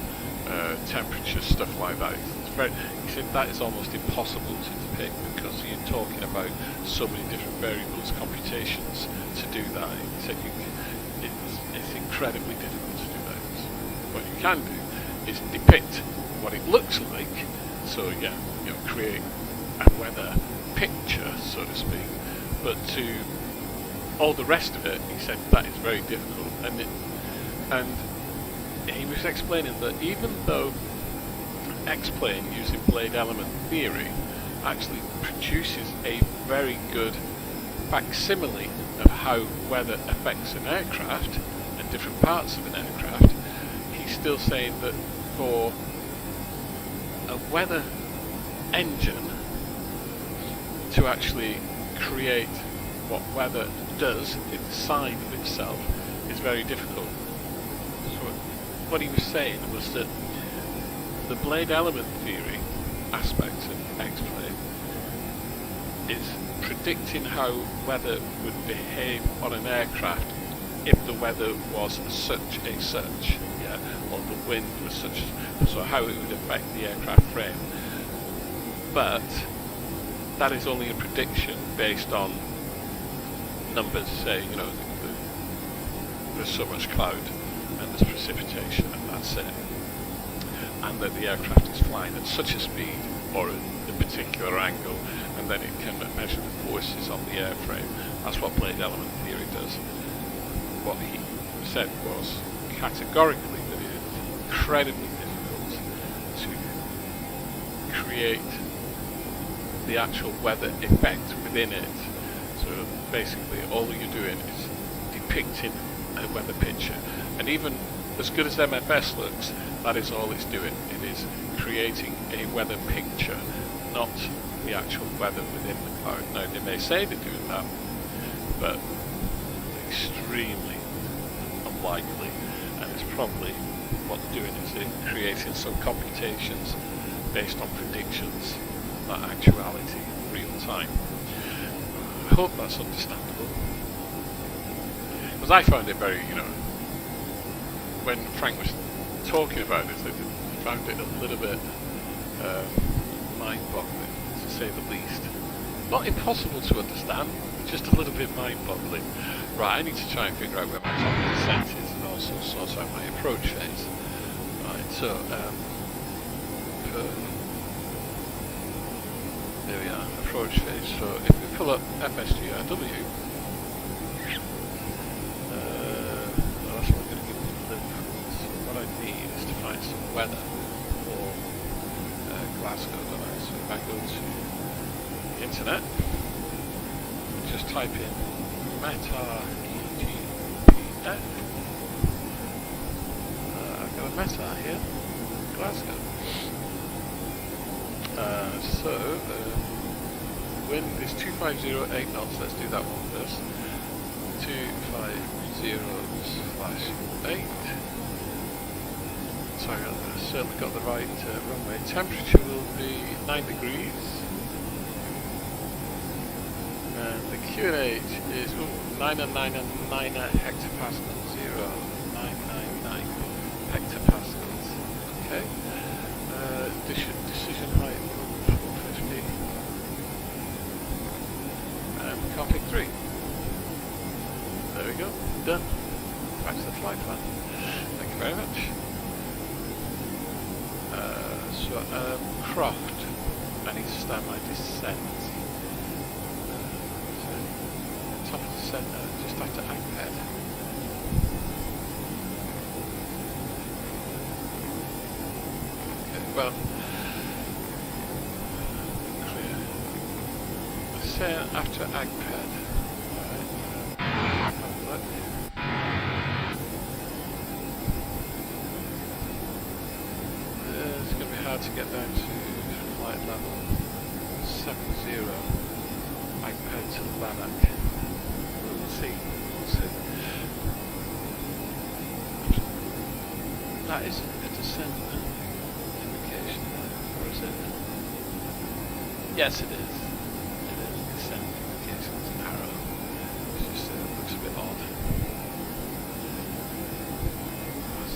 [SPEAKER 1] temperature, stuff like that. He said that is almost impossible to depict because you're talking about so many different variables, computations to do that. He said it's incredibly difficult to do that. What you can do is depict what it looks like, so yeah, create a weather picture, so to speak, but to all the rest of it, he said that is very difficult. And he was explaining that even though X-Plane using blade element theory actually produces a very good facsimile of how weather affects an aircraft and different parts of an aircraft, he's still saying that for a weather engine to actually create what weather does inside of itself is very difficult. So what he was saying was that the blade element theory aspect of X-Plane is predicting how weather would behave on an aircraft if the weather was such, yeah, or the wind was such, so how it would affect the aircraft frame. But that is only a prediction based on numbers. Say, you know, there's so much cloud and there's precipitation and that's it, and that the aircraft is flying at such a speed or at a particular angle, and then it can measure the forces on the airframe. That's what blade element theory does. What he said was categorically that it is incredibly difficult to create the actual weather effect within it. So basically all you're doing is depicting a weather picture, and even as good as MFS looks, that is all it's doing. It is creating a weather picture, not the actual weather within the cloud. Now they may say they're doing that, but extremely unlikely, and it's probably what they're doing is they're creating some computations based on predictions, not actuality, real time. I hope that's understandable. Because I found it very, you know, when Frank was talking about this, I found it a little bit mind-boggling, to say the least. Not impossible to understand, just a little bit mind-boggling. Right, I need to try and figure out where my top of descent is and also sort out my approach phase. Right, so, there we are, approach phase. So if we pull up FSGRW, that's what I'm going to give you the Liverpool. So what I need is to find some weather for Glasgow, don't I? So if I go to the internet, just type in Meta EGPF. I've got a Meta here, Glasgow. Wind is 250 knots. Let's do that one first. 250/8. Sorry, I've certainly got the right runway. Temperature will be 9 degrees. And the QNH is 999 hectopascals, 0999 hectopascals. Okay. Decision height 450. And config 3. There we go. Done. Back to the flight plan. Thank you very much. Croft. I need to start my descent. Top of descent, just after Agped. Okay, well, let's say after Agped. Alright, have a look. It's going to be hard to get down to flight level 70 Agped to Lanark. We'll see. That isn't a descent indication, or is it? Yes, it is. It is a descent indication. It's an arrow. It just looks a bit odd.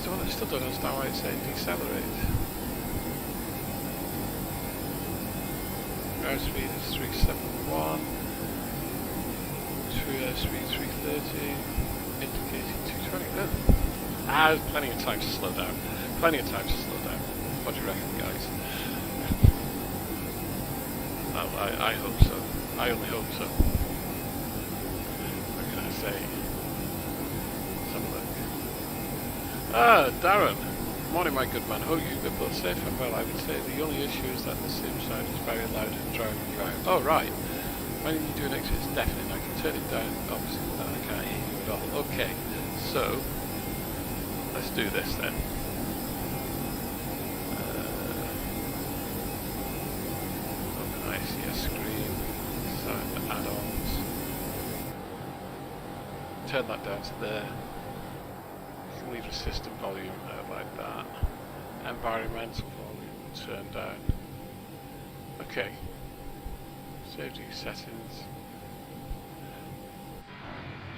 [SPEAKER 1] I still don't understand why it's saying decelerate. Airspeed is 371. True airspeed 330. Indicating 220. There's plenty of time to slow down. Plenty of time to slow down. What do you reckon, guys? I hope so. I only hope so. What can I say? Let's have a look. Darren. Morning, my good man. Hope you're both safe and well. I would say the only issue is that the sim sound is very loud and drowning you out. Oh, right. When you do an exit, it's deafening. I can turn it down, obviously, but I can't hear you at all. Okay, so let's do this then. Open ICS screen, sound add-ons. Turn that down to there. You can leave the system volume like that. Environmental volume turn down. Okay. Safety settings.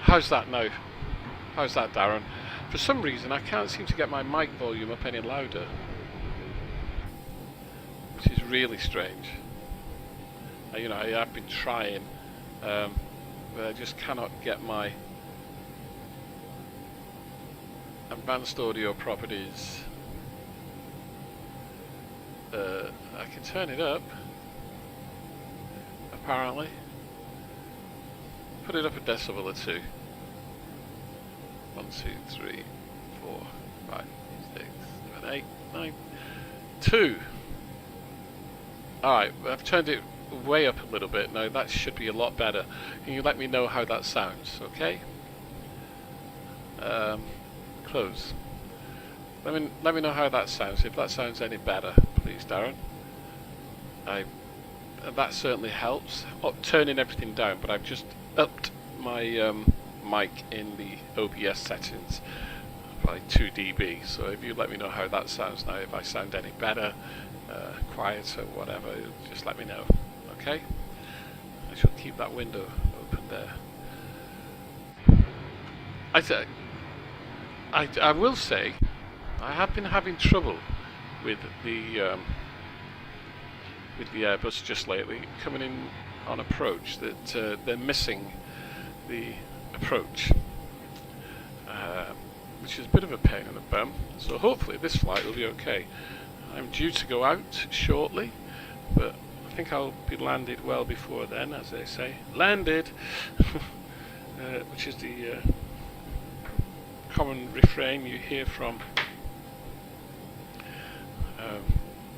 [SPEAKER 1] How's that now? How's that, Darren? For some reason, I can't seem to get my mic volume up any louder, which is really strange. You know, I have been trying, but I just cannot get my advanced audio properties. I can turn it up, apparently. Put it up a decibel or two. 1, 2, 3, 4, 5, 6, 7, 8, 9, 2. Alright, I've turned it way up a little bit now. That should be a lot better. Can you let me know how that sounds, okay? Close. Let me know how that sounds. If that sounds any better, please, Darren. That certainly helps. Turning everything down, but I've just upped my mic in the OBS settings by 2 dB. So if you let me know how that sounds now, if I sound any better, quieter, whatever, just let me know. Okay? I shall keep that window open there. I will say I have been having trouble with the Airbus just lately, coming in on approach, that they're missing the approach, which is a bit of a pain in the bum. So hopefully this flight will be okay. I'm due to go out shortly, but I think I'll be landed well before then, as they say. Landed! Which is the common refrain you hear from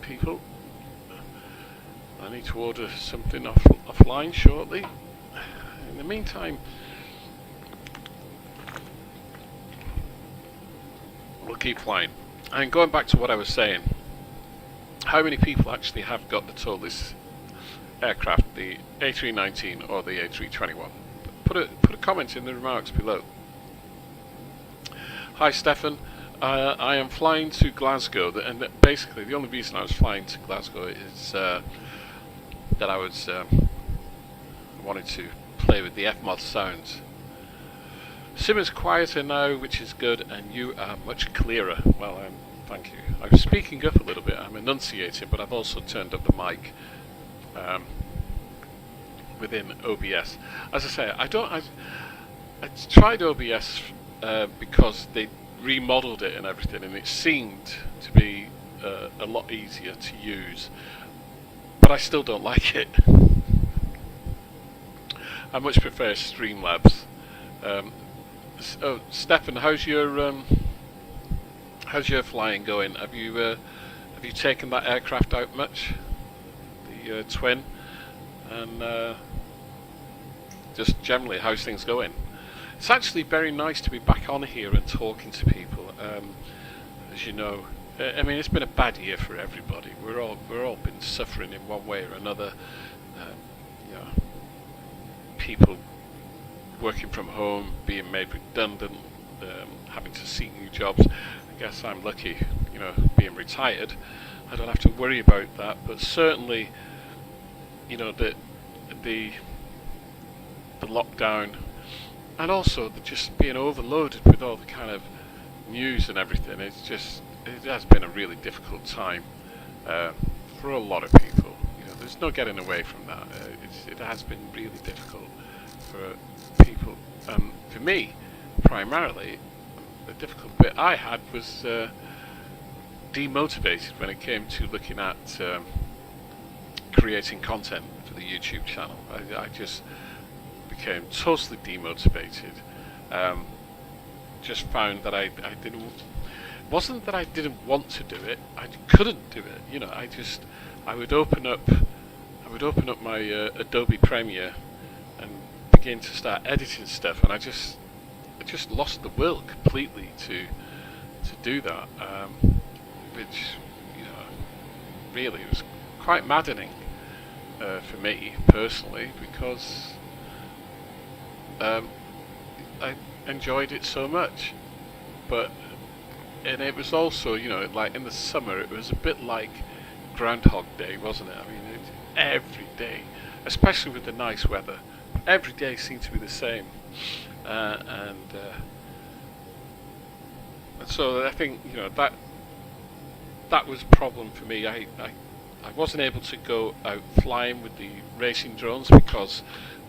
[SPEAKER 1] people. I need to order something offline shortly. In the meantime, we'll keep flying. And going back to what I was saying, how many people actually have got to tow this aircraft, the A319 or the A321? Put a comment in the remarks below. Hi Stefan, I am flying to Glasgow, and basically the only reason I was flying to Glasgow is that I was wanted to play with the FMOD sounds. Sim is quieter now, which is good, and you are much clearer. Well, thank you. I'm speaking up a little bit. I'm enunciating, but I've also turned up the mic within OBS. As I say, I tried OBS because they remodeled it and everything, and it seemed to be a lot easier to use. But I still don't like it. I much prefer Streamlabs. Stefan, how's your flying going? Have you taken that aircraft out much? The twin, and just generally, how's things going? It's actually very nice to be back on here and talking to people. As you know, I mean, it's been a bad year for everybody. We're all been suffering in one way or another. You know, people working from home, being made redundant, having to seek new jobs. I guess I'm lucky, you know, being retired. I don't have to worry about that. But certainly, you know, the lockdown, and also just being overloaded with all the kind of news and everything. It has been a really difficult time for a lot of people. You know, there's no getting away from that. It has been really difficult for people. For me, primarily, the difficult bit I had was demotivated when it came to looking at creating content for the YouTube channel. I just became totally demotivated. Just found that I didn't. Wasn't that I didn't want to do it. I couldn't do it. You know, I would open up my Adobe Premiere and begin to start editing stuff, and I just lost the will completely to do that, which, you know, really was quite maddening for me personally, because I enjoyed it so much. And it was also, you know, like in the summer, it was a bit like Groundhog Day, wasn't it? I mean, every day, especially with the nice weather, every day seemed to be the same. And So I think that was a problem for me. I wasn't able to go out flying with the racing drones because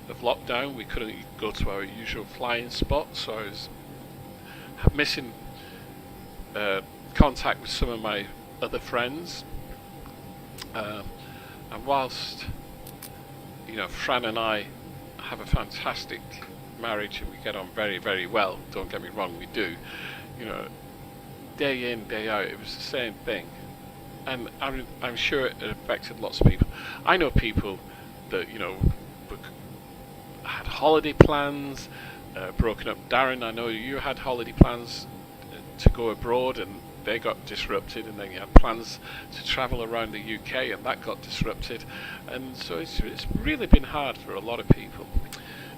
[SPEAKER 1] of lockdown. We couldn't go to our usual flying spot, so I was missing contact with some of my other friends. And whilst Fran and I have a fantastic marriage and we get on very, very well, don't get me wrong, we do. Day in, day out, it was the same thing, and I'm sure it affected lots of people. I know people that had holiday plans broken up. Darren, I know you had holiday plans to go abroad, and they got disrupted, and then you had plans to travel around the UK, and that got disrupted, and so it's really been hard for a lot of people.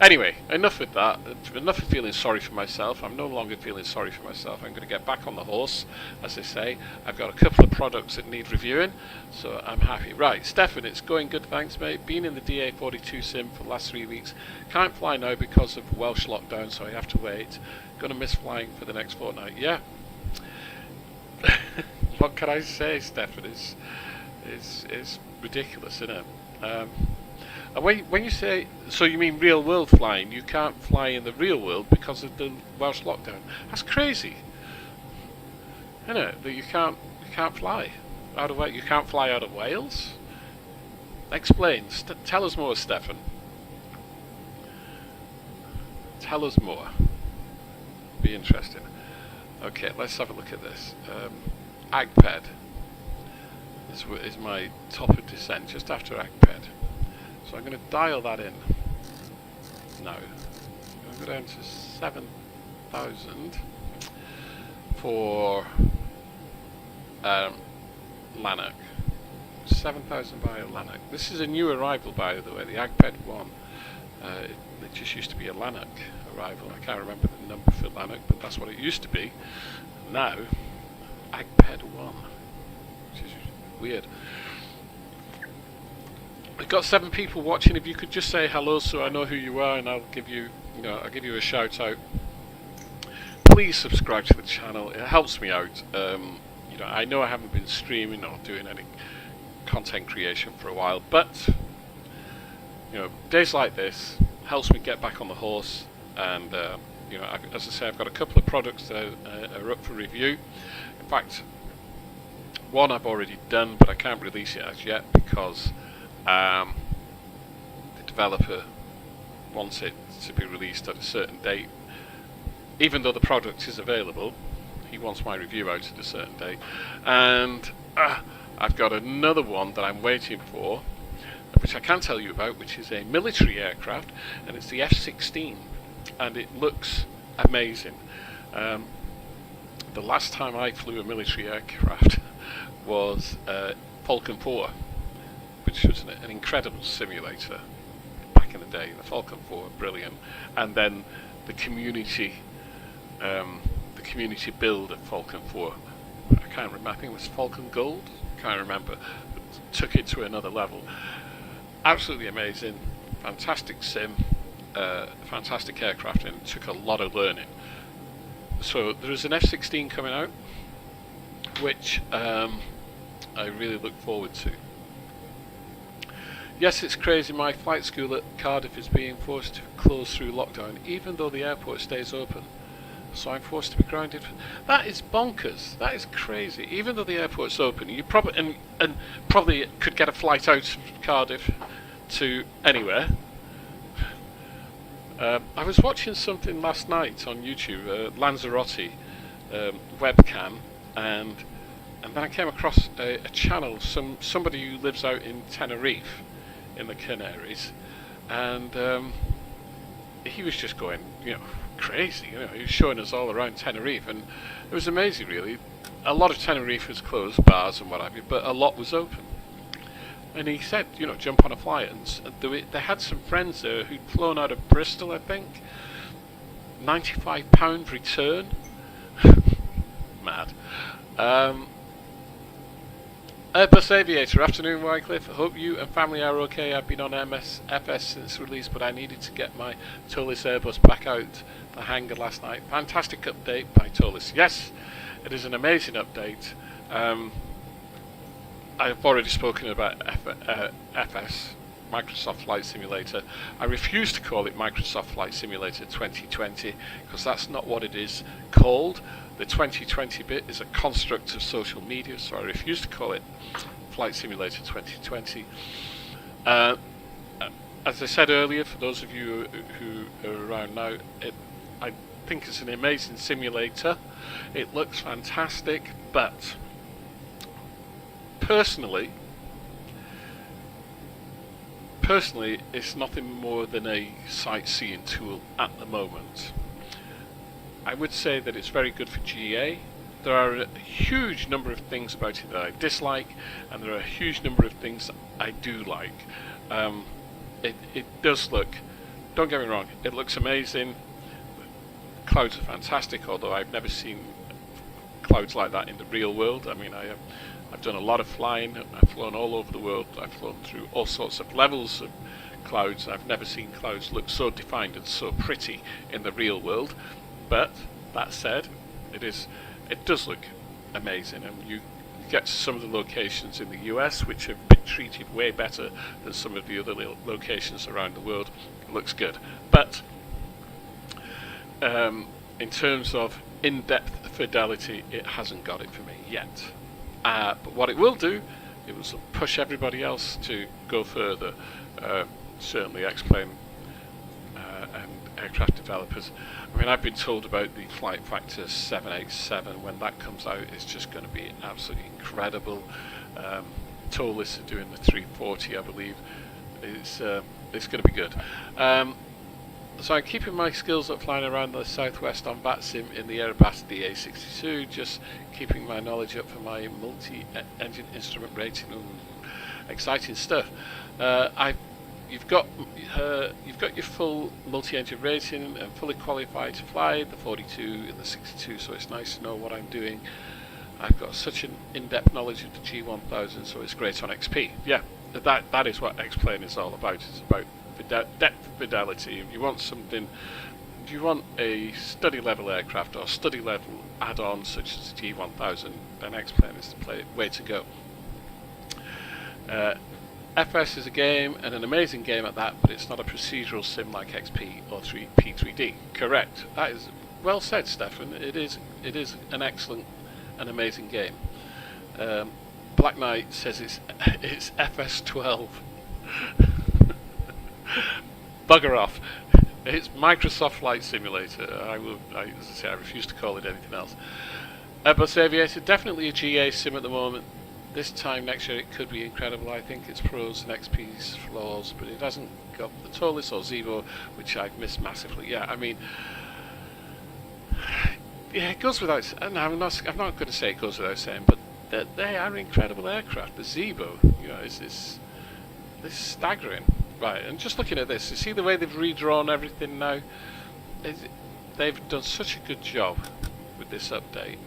[SPEAKER 1] Anyway, enough with that. Enough of feeling sorry for myself. I'm no longer feeling sorry for myself. I'm going to get back on the horse, as they say. I've got a couple of products that need reviewing, so I'm happy. Right, Stefan, it's going good, thanks, mate. Been in the DA42 sim for the last 3 weeks. Can't fly now because of Welsh lockdown, so I have to wait. Gonna miss flying for the next fortnight. Yeah. What can I say, Stefan? It's ridiculous, isn't it? And when you say, so you mean real world flying, you can't fly in the real world because of the Welsh lockdown. That's crazy, isn't it? That you can't fly out of Wales. You can't fly out of Wales. Explain. Tell us more, Stefan. Tell us more. Be interesting. Okay, let's have a look at this. Agped is my top of descent, just after Agped. So I'm going to dial that in now. I'm going to go down to 7,000 for Lanark. 7,000 by Lanark. This is a new arrival, by the way, the Agped 1. It just used to be a Lanark arrival. I can't remember the number for Lanark, but that's what it used to be. Now, Agped 1, which is weird. We've got 7 people watching. If you could just say hello so I know who you are, and I'll give you a shout out. Please subscribe to the channel. It helps me out. I know I haven't been streaming or doing any content creation for a while, but days like this helps me get back on the horse. And as I say, I've got a couple of products that are up for review. In fact, one I've already done, but I can't release it as yet because the developer wants it to be released at a certain date. Even though the product is available, he wants my review out at a certain date. And I've got another one that I'm waiting for, which I can tell you about, which is a military aircraft, and it's the F-16, and it looks amazing. The last time I flew a military aircraft was Falcon 4, which was an incredible simulator back in the day. The Falcon 4, brilliant, and then the community build of Falcon 4. I can't remember. I think it was Falcon Gold. Can't remember. But took it to another level. Absolutely amazing, fantastic sim, fantastic aircraft, and it took a lot of learning. So there is an F-16 coming out, which I really look forward to. Yes, it's crazy. My flight school at Cardiff is being forced to close through lockdown, even though the airport stays open. So I'm forced to be grounded. That is bonkers. That is crazy. Even though the airport's open, you probably and probably could get a flight out of Cardiff to anywhere. I was watching something last night on YouTube, Lanzarote webcam, and then I came across a channel, somebody who lives out in Tenerife, in the Canaries, and he was just going, crazy. He was showing us all around Tenerife, and it was amazing, really. A lot of Tenerife was closed, bars and what have you, but a lot was open. And he said, jump on a flight, and they had some friends there who'd flown out of Bristol, I think. £95 return. Mad. Airbus Aviator, afternoon Wycliffe. Hope you and family are okay. I've been on FS since release, but I needed to get my Tolis Airbus back out the hangar last night. Fantastic update by Tolis. Yes, it is an amazing update. I've already spoken about FS, Microsoft Flight Simulator. I refuse to call it Microsoft Flight Simulator 2020 because that's not what it is called. The 2020 bit is a construct of social media, so I refuse to call it Flight Simulator 2020. As I said earlier, for those of you who are around now, I think it's an amazing simulator. It looks fantastic, but personally, it's nothing more than a sightseeing tool at the moment. I would say that it's very good for GA. There are a huge number of things about it that I dislike, and there are a huge number of things that I do like. It does look, don't get me wrong, it looks amazing. Clouds are fantastic, although I've never seen clouds like that in the real world. I mean, I've done a lot of flying. I've flown all over the world. I've flown through all sorts of levels of clouds. I've never seen clouds look so defined and so pretty in the real world. But that said, it does look amazing, and you get to some of the locations in the US which have been treated way better than some of the other locations around the world. It looks good, but in terms of in-depth fidelity, it hasn't got it for me yet. But what it will do, it will push everybody else to go further. Certainly X-Plane and aircraft developers. I mean, I've been told about the Flight Factor 787. When that comes out, it's just going to be absolutely incredible. Tolis are doing the 340, I believe. It's going to be good. So I'm keeping my skills up flying around the southwest on VATSIM in the Airbus DA62, just keeping my knowledge up for my multi-engine instrument rating. Exciting stuff. You've got your full multi-engine rating and fully qualified to fly the 42 and the 62, so it's nice to know what I'm doing. I've got such an in-depth knowledge of the G1000, so it's great on XP. Yeah, that is what X-Plane is all about. It's about depth fidelity. If you want something, if you want a study level aircraft or study level add-on such as the G1000, then X-Plane is the way to go. FS is a game, and an amazing game at that, but it's not a procedural sim like XP or P3D. Correct. That is well said, Stefan. It is an excellent and amazing game. Black Knight says it's FS12. Bugger off. It's Microsoft Flight Simulator. As I say, I refuse to call it anything else. Airbus Aviator, definitely a GA sim at the moment. This time next year it could be incredible. I think its pros and XP's flaws, but it hasn't got the Tolis or Zevo, which I've missed massively. Yeah, I mean, yeah, it goes without. And I'm not going to say it goes without saying, but they are incredible aircraft. The Zevo, is staggering. Right, and just looking at this, you see the way they've redrawn everything now? They've done such a good job with this update.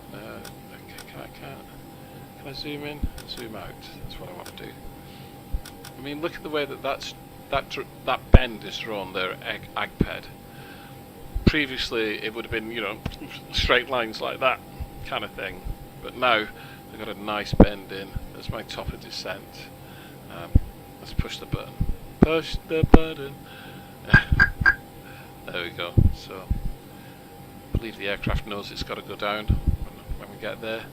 [SPEAKER 1] Can I zoom in? Zoom out. That's what I want to do. I mean, look at the way that bend is drawn there, AgPed. Previously, it would have been, straight lines like that kind of thing. But now, they've got a nice bend in. There's my top of descent. Let's push the button. Push the button. There we go. So, I believe the aircraft knows it's got to go down when we get there.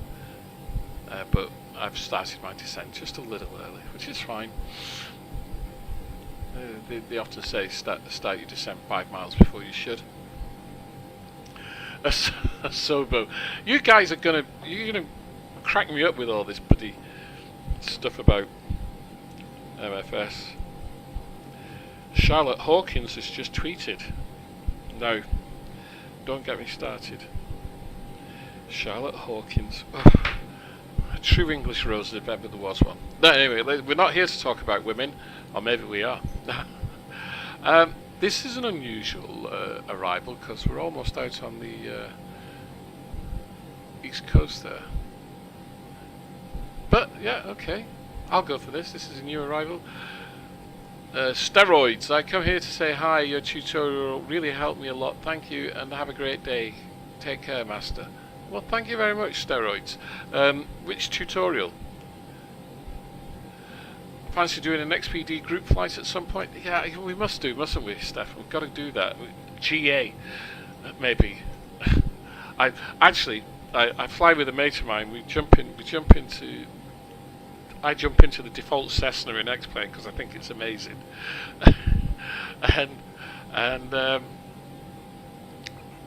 [SPEAKER 1] But I've started my descent just a little early, which is fine. They often say start your descent 5 miles before you should. A Sobo. You guys you're gonna crack me up with all this bloody stuff about MFS. Charlotte Hawkins has just tweeted. No, don't get me started. Charlotte Hawkins. Ugh. A true English rose if ever there was one. No, anyway, we're not here to talk about women, or maybe we are. This is an unusual arrival because we're almost out on the east coast there. But yeah, okay, I'll go for this. This is a new arrival. Steroids. I come here to say hi. Your tutorial really helped me a lot. Thank you, and have a great day. Take care, Master. Well, thank you very much, Steroids. Which tutorial? Fancy doing an XPD group flight at some point? Yeah, we must do, mustn't we, Steph? We've got to do that. GA, maybe. I fly with a mate of mine. I jump into the default Cessna in X-Plane because I think it's amazing, and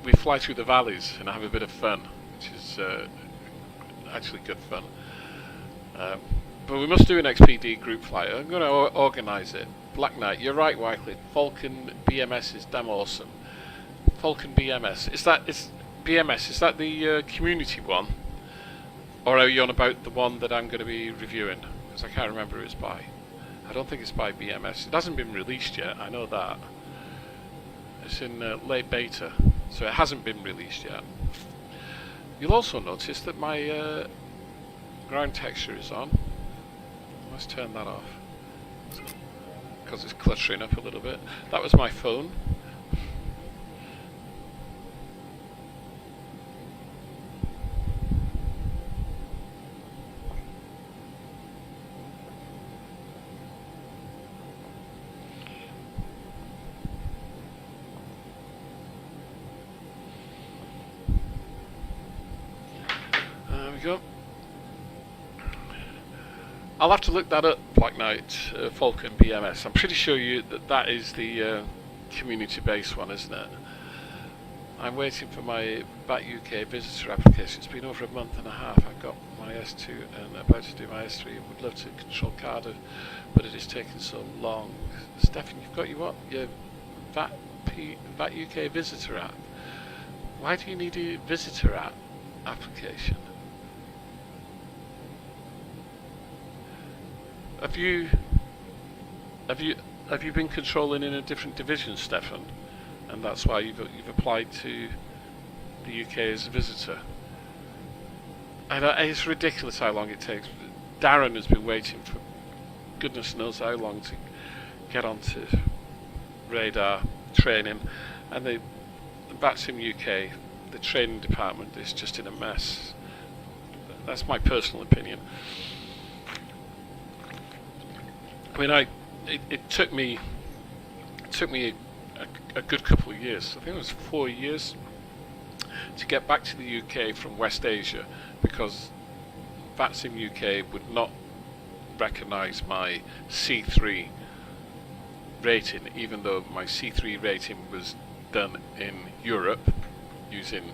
[SPEAKER 1] we fly through the valleys and have a bit of fun, which is actually good fun. But we must do an XPD group flight. I'm going to organise it. Black Knight, you're right, Wycliffe. Falcon BMS is damn awesome. Falcon BMS, is that the community one? Or are you on about the one that I'm going to be reviewing? Because I can't remember who it's by. I don't think it's by BMS. It hasn't been released yet, I know that. It's in late beta, so it hasn't been released yet. You'll also notice that my ground texture is on. Let's turn that off, because it's cluttering up a little bit. That was my phone. Go. I'll have to look that up, Black Knight, Falcon BMS. I'm pretty sure that is the community-based one, isn't it? I'm waiting for my VAT UK visitor application. It's been over a month and a half. I got my S2 and about to do my S3. I would love to control Cardiff, but it is taking so long. Stefan, you've got your VAT UK visitor app. Why do you need a visitor app application? Have you been controlling in a different division, Stefan, and that's why you've applied to the UK as a visitor? And it's ridiculous how long it takes. Darren has been waiting for goodness knows how long to get onto radar training, and the VATSIM UK, the training department, is just in a mess. That's my personal opinion. I mean, it took me a good couple of years. I think it was 4 years to get back to the UK from West Asia, because VATSIM UK would not recognise my C3 rating, even though my C3 rating was done in Europe using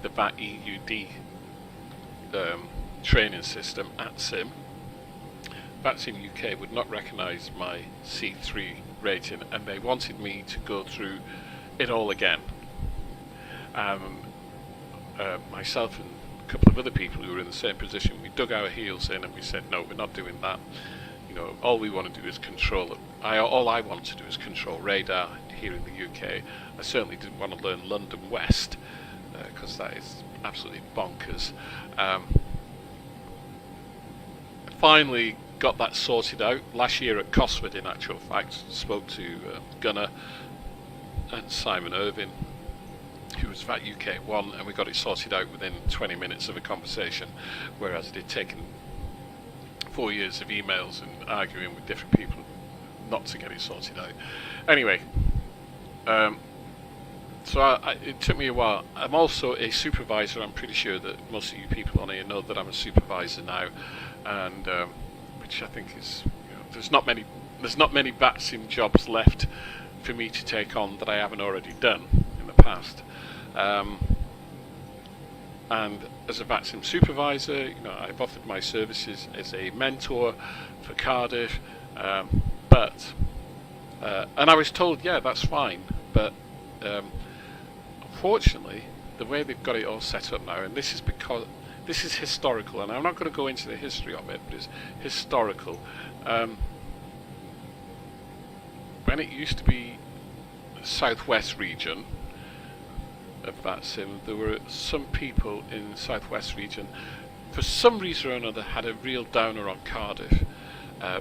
[SPEAKER 1] the VAT EUD training system at SIM. VATSIM UK would not recognise my C3 rating, and they wanted me to go through it all again. Myself and a couple of other people who were in the same position, we dug our heels in and we said, no, we're not doing that. You know, all we want to do is control it. All I want to do is control radar here in the UK. I certainly didn't want to learn London West, because that is absolutely bonkers. Finally got that sorted out last year at Cosford, in actual fact. Spoke to Gunnar and Simon Irvin, who was VAT UK 1, and we got it sorted out within 20 minutes of a conversation, whereas it had taken 4 years of emails and arguing with different people not to get it sorted out. Anyway, so it took me a while. I'm also a supervisor. I'm pretty sure that most of you people on here know that I'm a supervisor now, and which I think is, you know, there's not many VATSIM jobs left for me to take on that I haven't already done in the past. And as a VATSIM supervisor, you know, I've offered my services as a mentor for Cardiff, and I was told, yeah, that's fine, but unfortunately, the way they've got it all set up now, and this is because this is historical, and I'm not going to go into the history of it, but it's historical. When it used to be the southwest region of VATSIM, there were some people in the southwest region for some reason or another, had a real downer on Cardiff.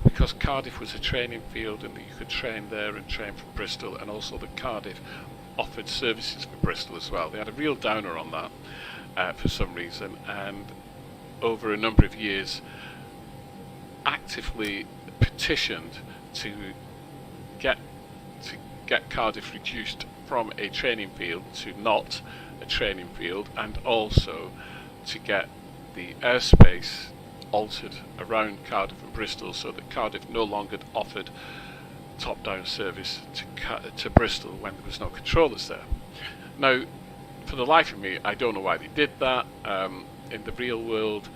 [SPEAKER 1] Because Cardiff was a training field and you could train there and train from Bristol, and also that Cardiff offered services for Bristol as well. They had a real downer on that for some reason, and over a number of years actively petitioned to get Cardiff reduced from a training field to not a training field, and also to get the airspace altered around Cardiff and Bristol so that Cardiff no longer offered top-down service to Bristol when there was no controllers there. Now, for the life of me, I don't know why they did that. In the real world,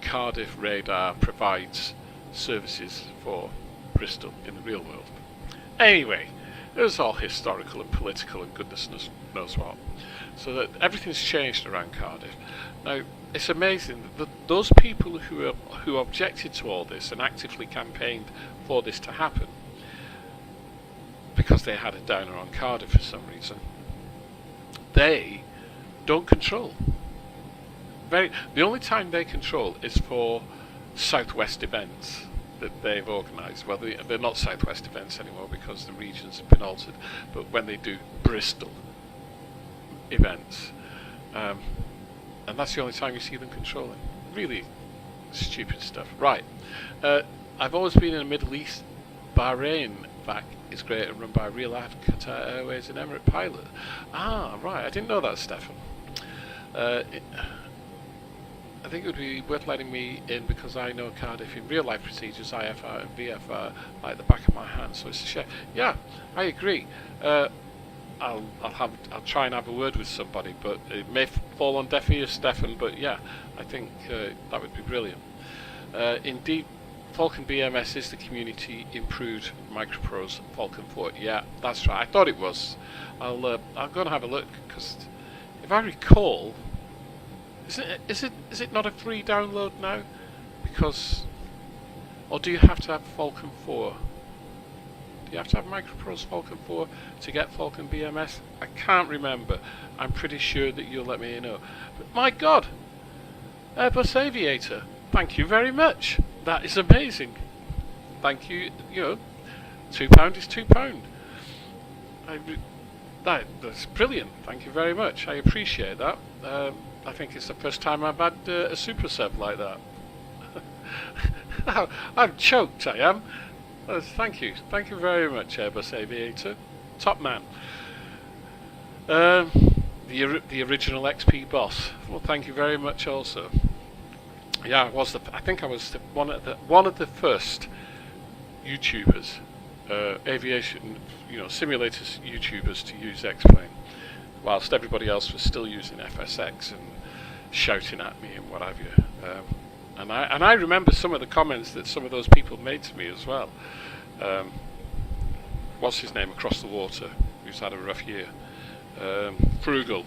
[SPEAKER 1] Cardiff Radar provides services for Bristol in the real world. Anyway, it was all historical and political and goodness knows what. So that everything's changed around Cardiff. Now, it's amazing that those people who objected to all this and actively campaigned for this to happen, because they had a downer on Cardiff for some reason, they don't control. The only time they control is for Southwest events that they've organised. Well, they're not Southwest events anymore because the regions have been altered, but when they do Bristol events, and that's the only time you see them controlling. Really stupid stuff. Right. I've always been in the Middle East. Bahrain back is great and run by Real Qatar Airways and Emirate Pilot. Ah, right. I didn't know that, Stefan. I think it would be worth letting me in because I know Cardiff in real life procedures, IFR and VFR, like the back of my hand. So it's a shame. Yeah, I agree. I'll try and have a word with somebody, but it may fall on deaf ears, Stefan. But yeah, I think that would be brilliant. Indeed, Falcon BMS is the community improved Microprose Falcon 4. Yeah, that's right. I thought it was. I'll go and have a look because if I recall, is it not a free download now? Because, or do you have to have Falcon 4? Do you have to have Microprose Falcon 4 to get Falcon BMS? I can't remember. I'm pretty sure that you'll let me know. But my God! Airbus Aviator, thank you very much. That is amazing. Thank you. You know, £2 is £2. That's brilliant. Thank you very much. I appreciate that. I think it's the first time I've had a super sub like that. I'm choked, I am. Thank you very much, Airbus Aviator, top man. The original XP boss. Well, thank you very much also. Yeah, I think I was one of the first YouTubers, aviation, simulators YouTubers to use X-Plane, whilst everybody else was still using FSX and shouting at me and what have you. And I remember some of the comments that some of those people made to me as well. What's his name across the water, who's had a rough year? Frugal.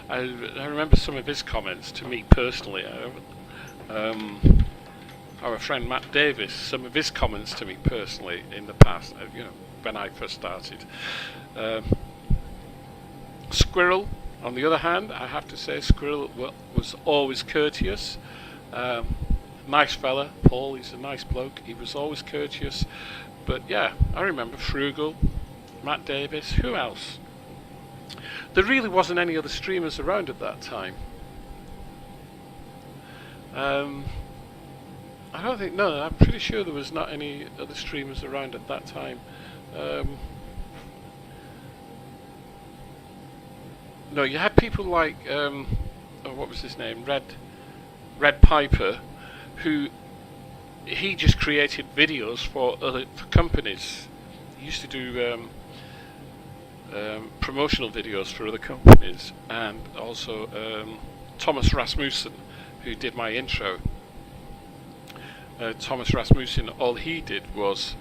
[SPEAKER 1] I remember some of his comments to me personally. Our friend Matt Davis, some of his comments to me personally in the past, when I first started. Squirrel, on the other hand, I have to say, Squirrel was always courteous. Nice fella, Paul, he's a nice bloke. He was always courteous. But yeah, I remember Frugal, Matt Davis, who else? There really wasn't any other streamers around at that time. I don't think, no, I'm pretty sure there was not any other streamers around at that time. No, you had people like, what was his name? Red Piper, who he just created videos for companies. He used to do promotional videos for other companies, and also Thomas Rasmussen, who did my intro. Thomas Rasmussen, all he did was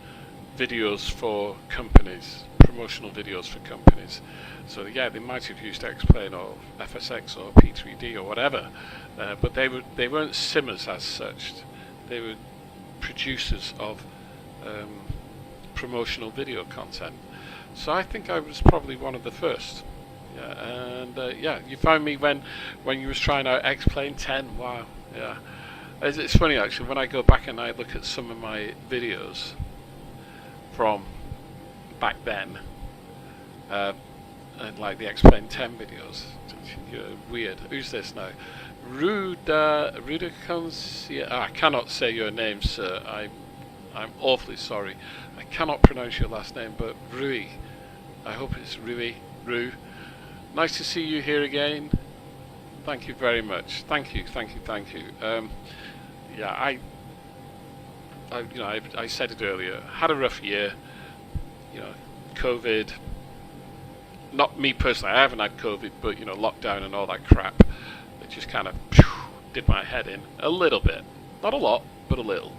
[SPEAKER 1] videos for companies, promotional videos for companies. So yeah, they might have used X-Plane or FSX or P3D or whatever, but they weren't simmers as such. They were producers of promotional video content. So I think I was probably one of the first. Yeah, and yeah, you found me when you was trying out X-Plane 10. Wow, Yeah. It's funny actually, when I go back and I look at some of my videos from back then, and like the Explain 10 videos, weird. Who's this now? Rudiconcia. I cannot say your name, sir. I'm awfully sorry. I cannot pronounce your last name, but Rui. I hope it's Rui. Ru. Nice to see you here again. Thank you very much. Thank you. Yeah, I said it earlier. Had a rough year. COVID. Not me personally. I haven't had COVID, but lockdown and all that crap. It just kind of did my head in a little bit. Not a lot, but a little.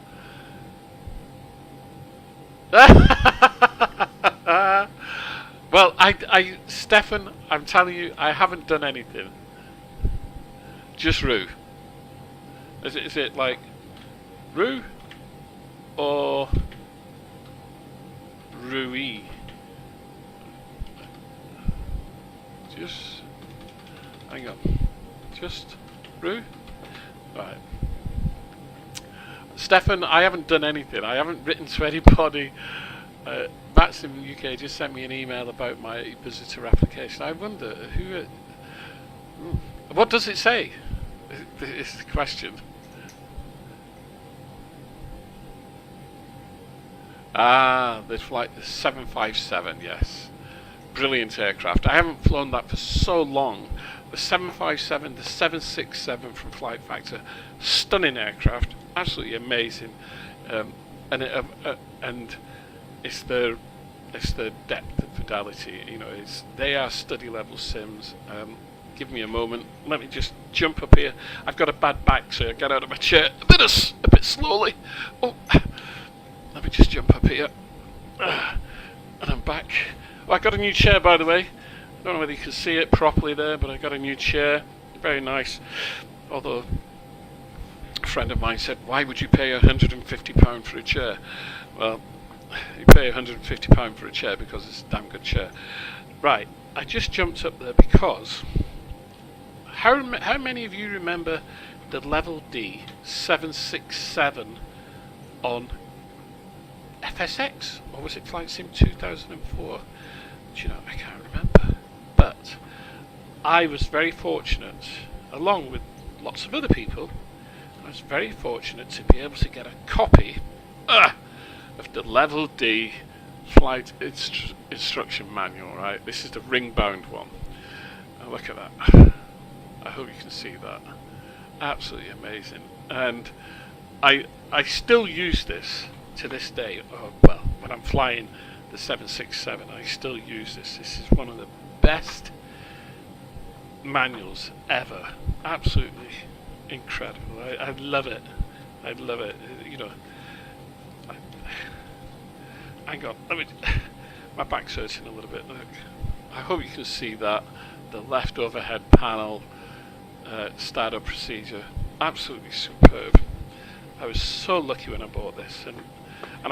[SPEAKER 1] Well, Stefan, I'm telling you, I haven't done anything. Just Rue. Is it like Rue or Rui? Just hang on. Just Rue? Right. Stefan, I haven't done anything. I haven't written to anybody. Matt's in the UK just sent me an email about my visitor application. I wonder who. What does it say? Is the question. The flight 757. Yes, brilliant aircraft. I haven't flown that for so long. The 757, the 767 from Flight Factor, stunning aircraft, absolutely amazing, and it's the depth and fidelity. They are study level sims. Give me a moment. Let me just jump up here. I've got a bad back, so I get out of my chair a bit slowly. Oh, let me just jump up here, and I'm back. Oh, I got a new chair, by the way. I don't know whether you can see it properly there, but I got a new chair. Very nice. Although a friend of mine said, "Why would you pay £150 for a chair?" Well, you pay £150 for a chair because it's a damn good chair. Right, I just jumped up there because how many of you remember the Level D 767 on FSX, or was it Flight Sim 2004? Do you know, I can't remember. But I was very fortunate, along with lots of other people, I was very fortunate to be able to get a copy of the Level D flight instruction manual, right? This is the ring-bound one. Now look at that. I hope you can see that. Absolutely amazing. And I still use this to this day. Well, when I'm flying the 767, I still use this. This is one of the best manuals ever. Absolutely incredible. I love it. I love it. Hang on, my back's hurting a little bit. Look, I hope you can see that. The left overhead panel, startup procedure, absolutely superb. I was so lucky when I bought this, and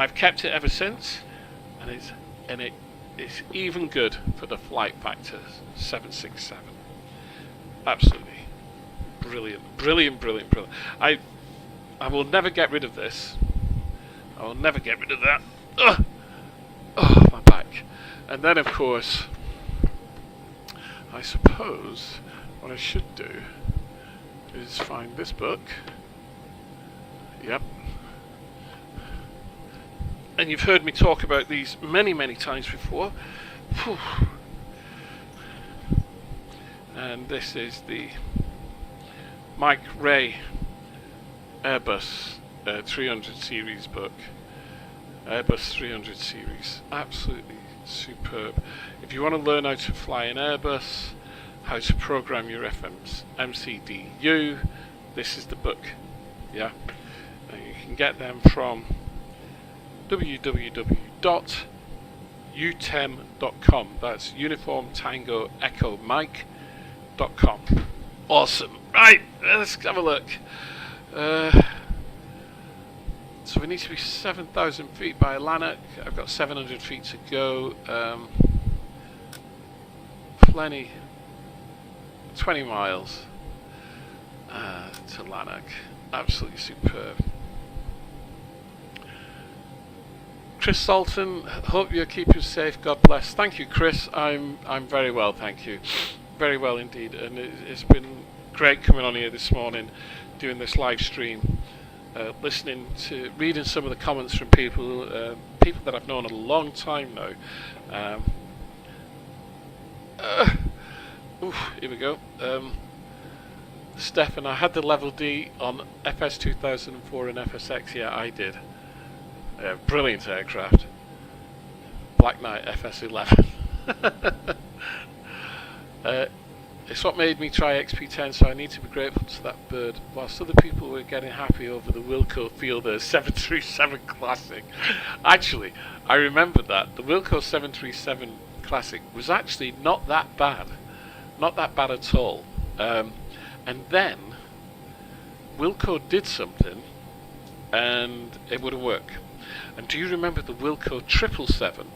[SPEAKER 1] I've kept it ever since. And it's even good for the Flight Factor 767. Absolutely brilliant. I will never get rid of this. I will never get rid of that. Ugh. Oh, my back. And then, of course, I suppose what I should do is find this book. Yep. And you've heard me talk about these many, many times before. Whew. And this is the Mike Ray Airbus 300 series book. Airbus 300 series, absolutely superb. If you want to learn how to fly an Airbus, how to program your MCDU, this is the book. Yeah, and you can get them from www.utem.com. That's Uniform Tango Echo Mike.com. Awesome. Right, let's have a look. So we need to be 7,000 feet by Lanark. I've got 700 feet to go. Plenty. 20 miles. to Lanark. Absolutely superb. Chris Salton, hope you're keeping safe. God bless. Thank you, Chris. I'm very well, thank you. Very well indeed. And it's been great coming on here this morning, doing this live stream, reading some of the comments from people that I've known a long time now. Here we go. Stefan, I had the level D on FS 2004 and FSX. Yeah, I did. Brilliant aircraft. Black Knight FS11. It's what made me try XP10, so I need to be grateful to that bird. Whilst other people were getting happy over the Wilco Fielder 737 Classic. Actually, I remember that. The Wilco 737 Classic was actually not that bad. Not that bad at all. And then Wilco did something and it wouldn't work. And do you remember the Wilco 777?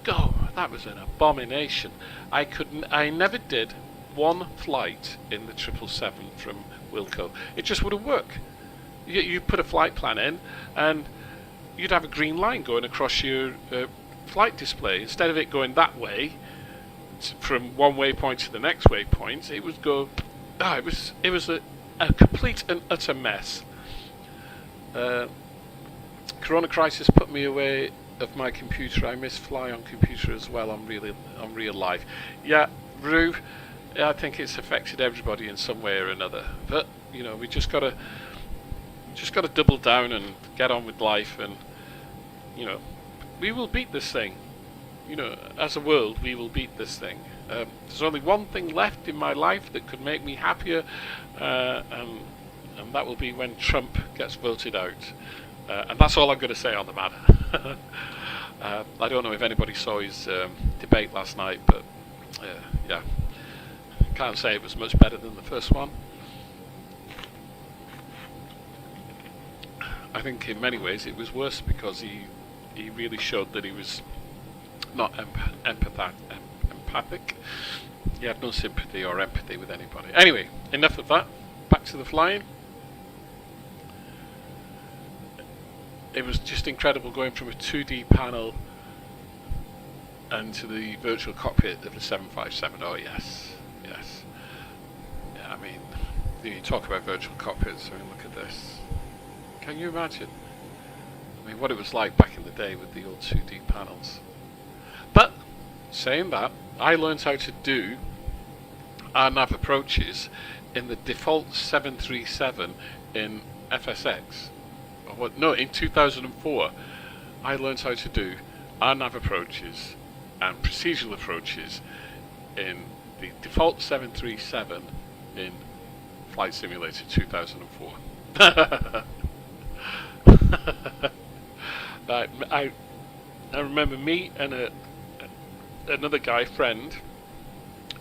[SPEAKER 1] God, that was an abomination. I never did one flight in the 777 from Wilco. It just wouldn't work. You put a flight plan in and you'd have a green line going across your flight display. Instead of it going that way from one waypoint to the next waypoint, it would go. It was a complete and utter mess. Corona Crisis put me away of my computer. I miss fly on computer as well on real life. Yeah, Rue, I think it's affected everybody in some way or another. But you know, we just gotta double down and get on with life, and you know, we will beat this thing. You know, as a world, we will beat this thing. There's only one thing left in my life that could make me happier, and that will be when Trump gets voted out. And that's all I'm going to say on the matter. I don't know if anybody saw his debate last night, but yeah, can't say it was much better than the first one. I think in many ways it was worse because he really showed that he was not empathic. He had no sympathy or empathy with anybody. Anyway, enough of that. Back to the flying. It was just incredible going from a 2D panel and to the virtual cockpit of the 757. Oh yes, yes. Yeah, I mean, you talk about virtual cockpits. I mean, look at this. Can you imagine? I mean, what it was like back in the day with the old 2D panels. But saying that, I learned how to do our nav approaches in the default 737 in FSX. No, in 2004, I learned how to do our nav approaches and procedural approaches in the default 737 in Flight Simulator 2004. I remember me and another guy, friend,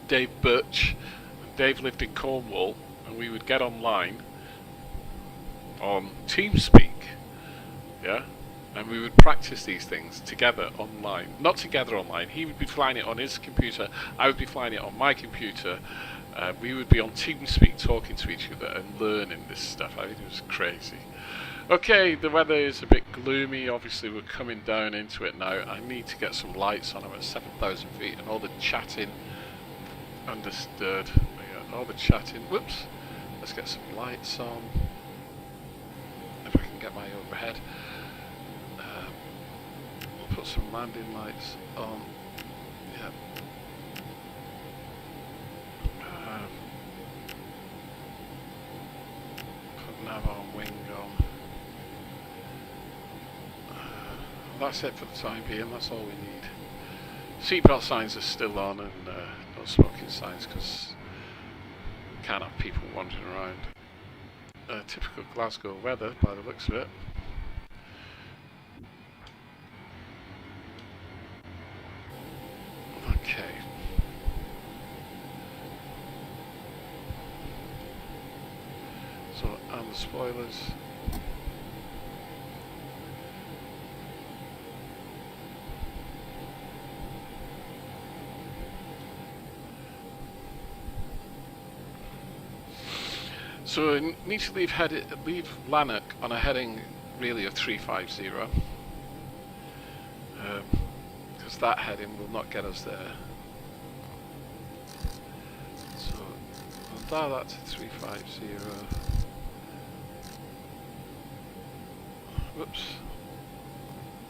[SPEAKER 1] Dave Birch. Dave lived in Cornwall, and we would get online on TeamSpeak, yeah, and we would practice these things together online. Not together online. He would be flying it on his computer, I would be flying it on my computer. We would be on TeamSpeak talking to each other and learning this stuff. I mean, it was crazy. Okay, the weather is a bit gloomy. Obviously, we're coming down into it now. I need to get some lights on. I'm at 7,000 feet, and all the chatting. Understood. All the chatting. Whoops. Let's get some lights on. If I can get my overhead. We'll put some landing lights on. Yeah. Put nav on, wing on. That's it for the time being. That's all we need. Seatbelt signs are still on, and no smoking signs because can't have people wandering around. Typical Glasgow weather by the looks of it. Okay. So, and the spoilers. So I need to leave Lanark on a heading really of 350, because that heading will not get us there. So we'll dial that to 350. Whoops.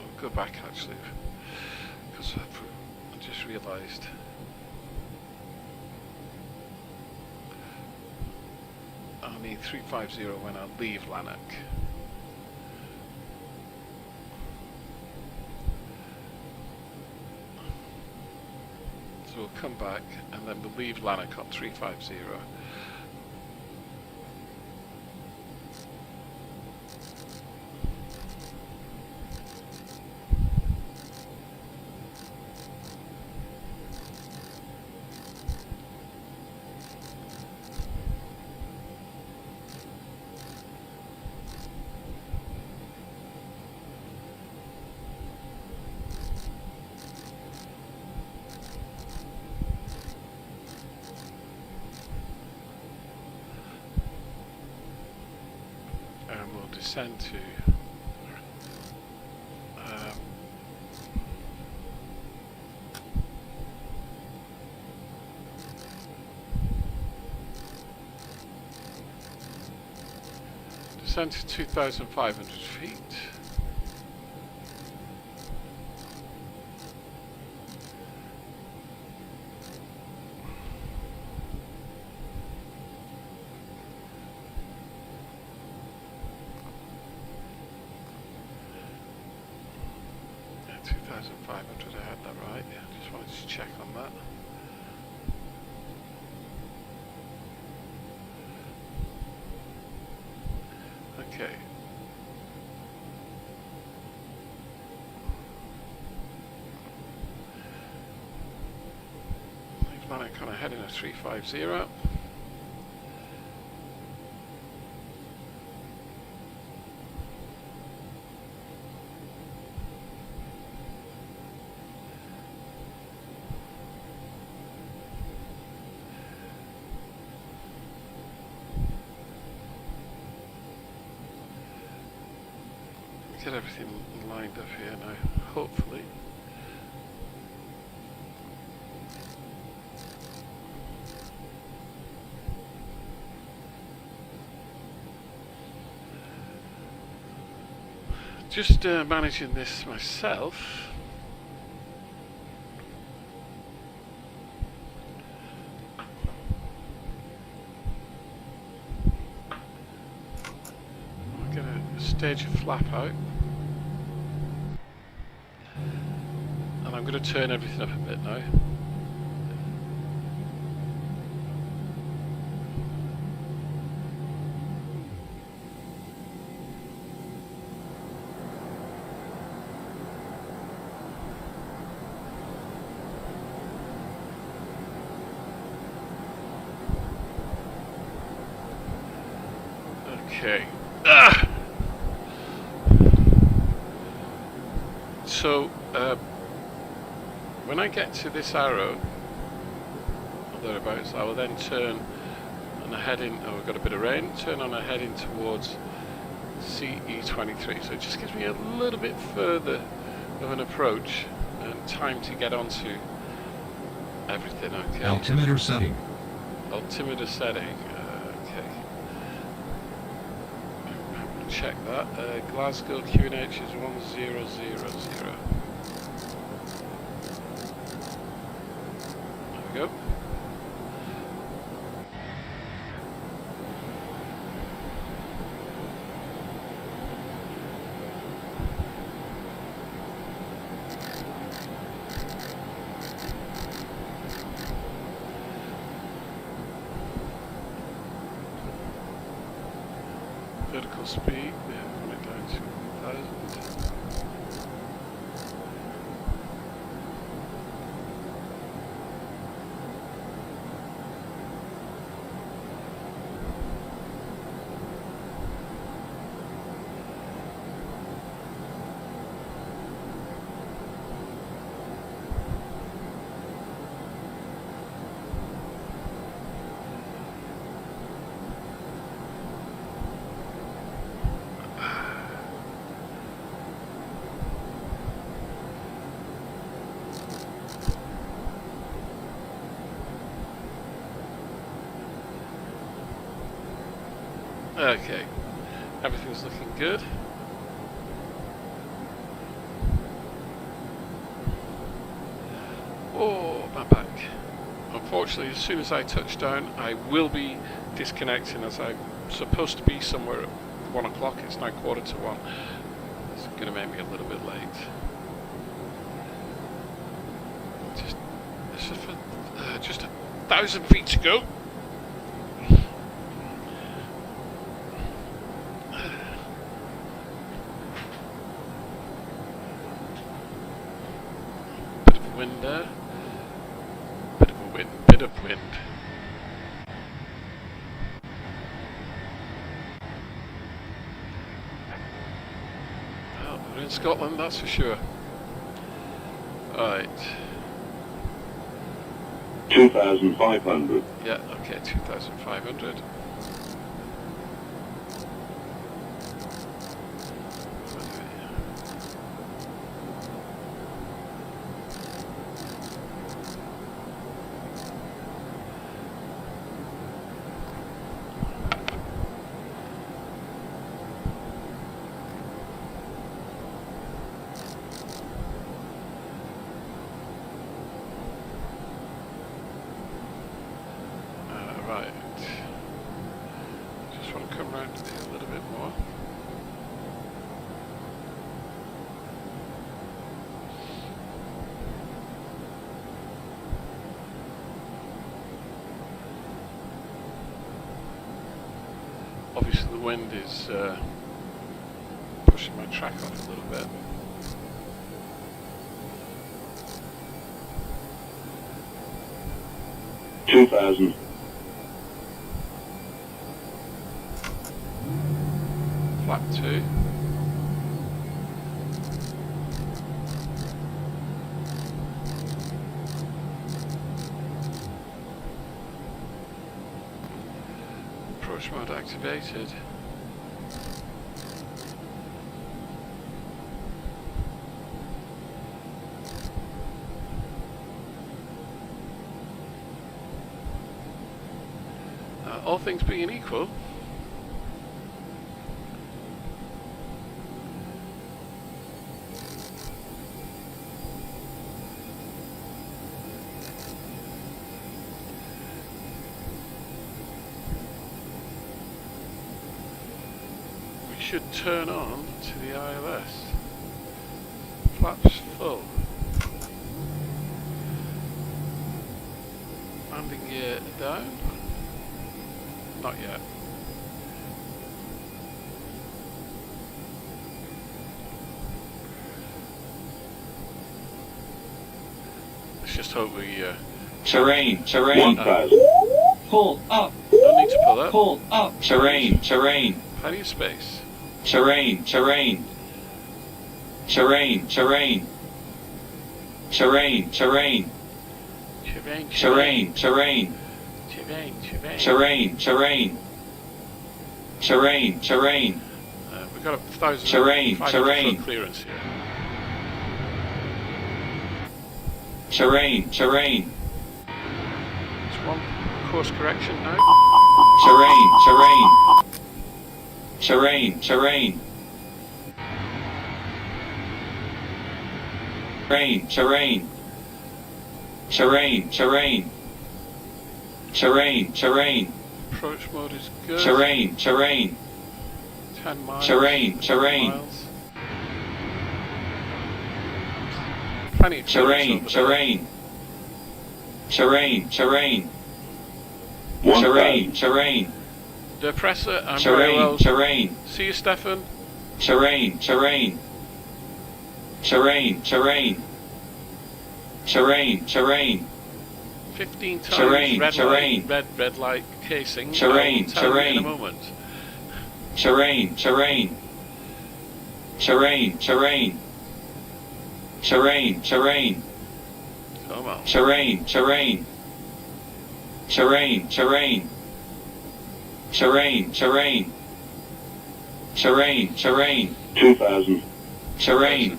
[SPEAKER 1] I'll go back actually, because I just realised. I'll need 350 when I leave Lanark. So we'll come back and then we'll leave Lanark on 350. And we'll descend to descend to 2,500 feet. Yeah, 2,500, I had that right. Yeah, just wanted to check on that. Okay. Leave Lanark on a heading of 350. Get everything lined up here now, hopefully. Just managing this myself. I'm going to stage a flap out. And I'm going to turn everything up a bit now. Okay. So, when I get to this arrow, or thereabouts, I will then turn on a heading, oh we've got a bit of rain, turn on a heading towards CE23, so it just gives me a little bit further of an approach and time to get onto everything. Okay.
[SPEAKER 3] Altimeter setting.
[SPEAKER 1] Altimeter setting, okay. I'm going to check that. Glasgow QNH is 1000. There we go. Vertical speed, yeah, put it down to 1,000. Okay, everything's looking good. Oh, my back. Unfortunately, as soon as I touch down, I will be disconnecting, as I'm supposed to be somewhere at 1 o'clock. It's now 1:45. It's going to make me a little bit late. Just 1,000 feet to go. Bit of wind there. Bit of a wind. Bit of wind. Well, we're in Scotland, that's for sure. Right.
[SPEAKER 2] 2,500.
[SPEAKER 1] Yeah, okay, 2,500. Right. Just want to come round to here a little bit more. Obviously the wind is pushing my track off a little bit.
[SPEAKER 2] $2,000.
[SPEAKER 1] Flap 2. Approach mode activated. All things being equal, we should turn on to the ILS. Flaps full. Landing gear down. Not yet. Let's just hope we
[SPEAKER 4] Terrain.
[SPEAKER 2] 1,000.
[SPEAKER 4] Pull up.
[SPEAKER 1] don't need to pull up.
[SPEAKER 4] Pull up. Terrain.
[SPEAKER 1] Plenty of space.
[SPEAKER 4] Terrain. Terrain.
[SPEAKER 1] Terrain, terrain.
[SPEAKER 4] Terrain.
[SPEAKER 1] Terrain,
[SPEAKER 4] Terrain.
[SPEAKER 1] terrain. We've got a 1,500 foot clearance here.
[SPEAKER 4] Terrain.
[SPEAKER 1] It's one course correction now.
[SPEAKER 4] Terrain.
[SPEAKER 1] Approach mode is good.
[SPEAKER 4] Terrain.
[SPEAKER 1] 10 miles.
[SPEAKER 4] Terrain.
[SPEAKER 1] 10 miles. Plenty of clearance over there.
[SPEAKER 4] Terrain.
[SPEAKER 2] 1,000.
[SPEAKER 1] Depressor and very well.
[SPEAKER 4] Terrain.
[SPEAKER 1] See you, Stefan.
[SPEAKER 4] Terrain.
[SPEAKER 1] 15 times
[SPEAKER 4] Terrain,
[SPEAKER 1] red
[SPEAKER 4] terrain.
[SPEAKER 1] light, red light casing.
[SPEAKER 4] Terrain,
[SPEAKER 1] I'll tell you in a
[SPEAKER 4] terrain.
[SPEAKER 1] moment.
[SPEAKER 4] Terrain.
[SPEAKER 2] 2,000.
[SPEAKER 4] Terrain.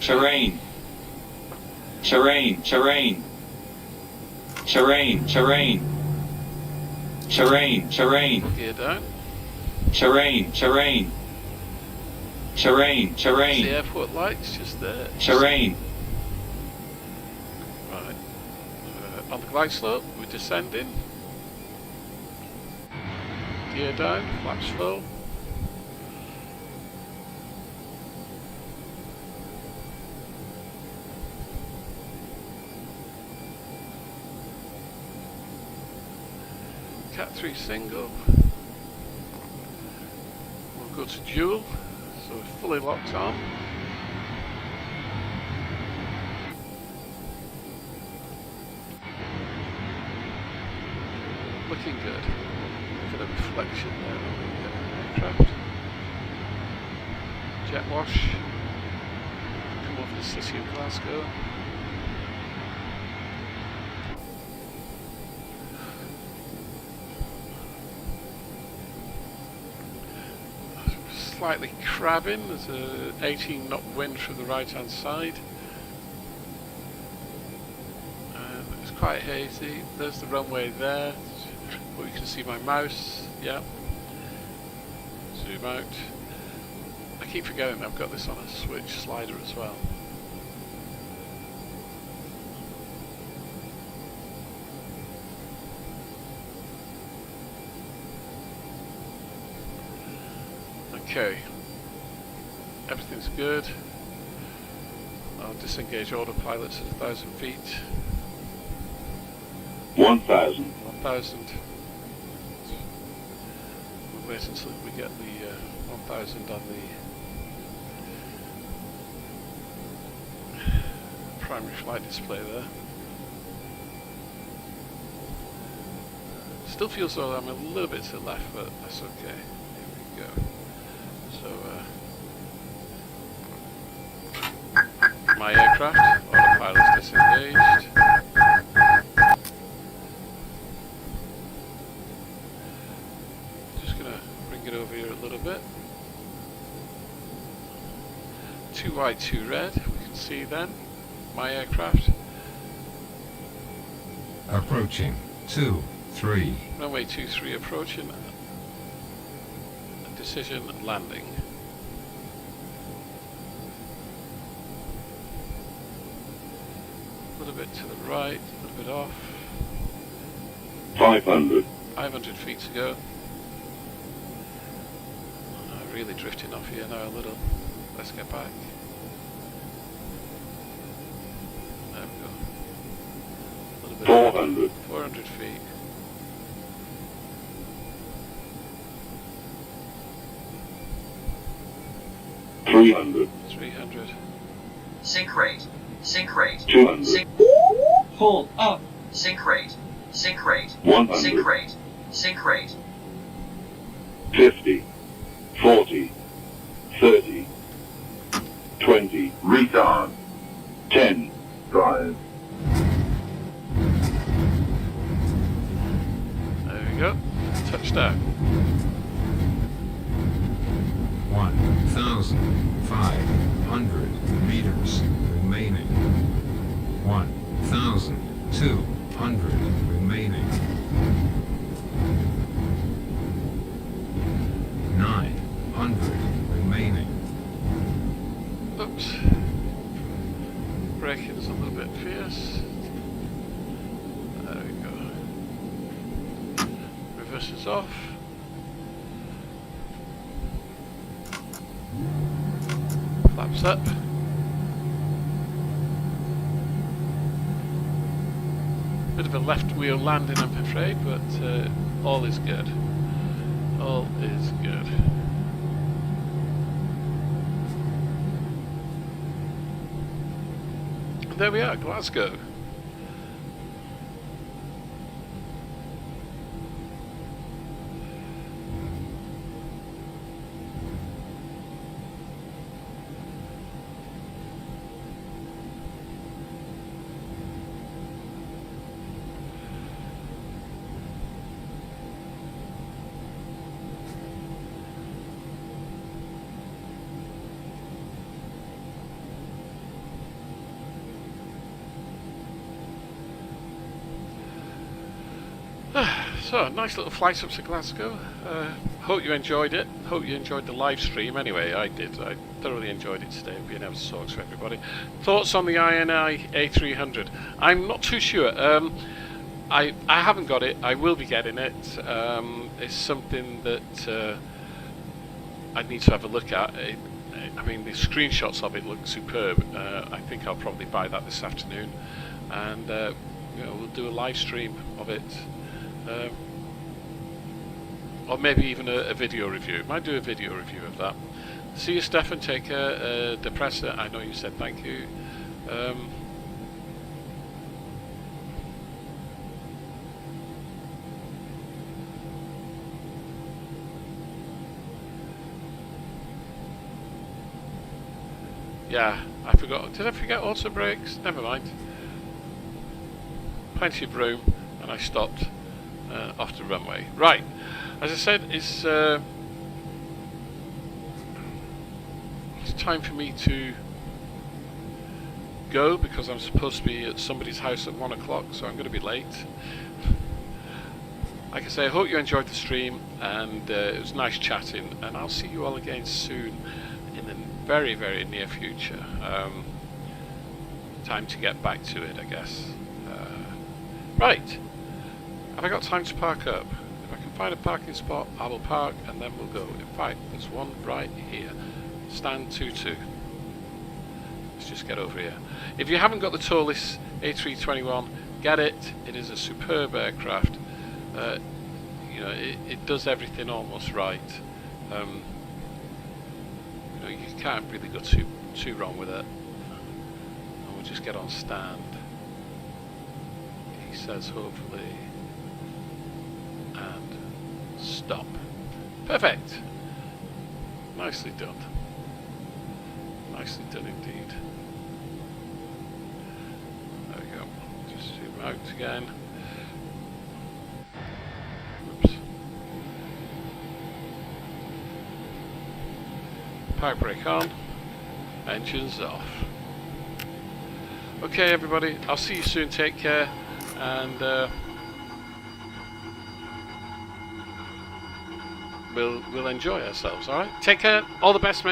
[SPEAKER 1] Gear down.
[SPEAKER 4] Terrain, terrain. Terrain,
[SPEAKER 1] It's
[SPEAKER 4] terrain.
[SPEAKER 1] the airport lights just there.
[SPEAKER 4] Terrain.
[SPEAKER 1] Right. On the glide slope, we're descending. Gear down, flaps full. Cat 3 single. We'll go to dual, so we're fully locked on. Looking good. Look at the reflection there on the aircraft. Jet wash. Come over the city of Glasgow. Slightly crabbing, there's a 18 knot wind from the right hand side. It's quite hazy. There's the runway there, but you can see my mouse. Yeah. Zoom out. I keep forgetting I've got this on a switch slider as well. Okay, everything's good. I'll disengage autopilots at 1,000 feet.
[SPEAKER 2] 1,000.
[SPEAKER 1] 1,000. We'll wait until we get the 1,000 on the primary flight display there. Still feels though I'm a little bit to the left, but that's okay. Here we go. So, my aircraft, autopilot's disengaged. Just gonna bring it over here a little bit. 2 white, 2 red, we can see then. My aircraft.
[SPEAKER 3] Approaching 2, 3.
[SPEAKER 1] Runway 23 approaching. Decision landing. A little bit to the right, a little bit off.
[SPEAKER 2] 500.
[SPEAKER 1] 500 feet to go. Really drifting off here now a little. Let's get back. There we go. A little bit
[SPEAKER 2] 400.
[SPEAKER 1] 400 feet.
[SPEAKER 2] $300.
[SPEAKER 1] 300.
[SPEAKER 5] Sync rate. Sync rate.
[SPEAKER 2] 200.
[SPEAKER 5] Sync. Hold up. Sync rate. Sync rate.
[SPEAKER 2] 100.
[SPEAKER 5] Sync rate. Sync rate.
[SPEAKER 2] 50. 40. 30. 20. Retard. 10. Drive.
[SPEAKER 1] There we go. Touchdown.
[SPEAKER 3] 1,500 meters remaining. 1,200 remaining. 900 remaining.
[SPEAKER 1] Oops. Braking's a little bit fierce. There we go. Reverse is off. Flaps up. Bit of a left wheel landing, I'm afraid, but all is good. All is good. There we are, Glasgow. So, nice little flight up to Glasgow. Hope you enjoyed it. Hope you enjoyed the live stream. Anyway, I did. I thoroughly enjoyed it today, being able to talk to everybody. Thoughts on the INI A300? I'm not too sure. I haven't got it. I will be getting it. It's something that I need to have a look at. I mean, the screenshots of it look superb. I think I'll probably buy that this afternoon, and you know, we'll do a live stream of it. Or maybe even a video review. Might do a video review of that. See you, Stefan. Take care. Depressor, I know you said thank you. Yeah, I forgot. Did I forget auto brakes? Never mind. Plenty of room, and I stopped off the runway. Right, as I said, it's time for me to go because I'm supposed to be at somebody's house at 1 o'clock, so I'm going to be late. Like I say, I hope you enjoyed the stream, and it was nice chatting, and I'll see you all again soon in the very, very near future. Time to get back to it, I guess. Right, have I got time to park up? If I can find a parking spot, I will park, and then we'll go. In fact, there's one right here. Stand 22. Let's just get over here. If you haven't got the Torlis A321, get it. It is a superb aircraft. You know, it does everything almost right. You know, you can't really go too wrong with it. And we'll just get on stand. He says hopefully, and stop. Perfect. Nicely done. Nicely done indeed. There we go. Just zoom out again. Oops. Park brake on. Engines off. Okay, everybody. I'll see you soon. Take care. And we'll enjoy ourselves. All right. Take care. All the best, mate.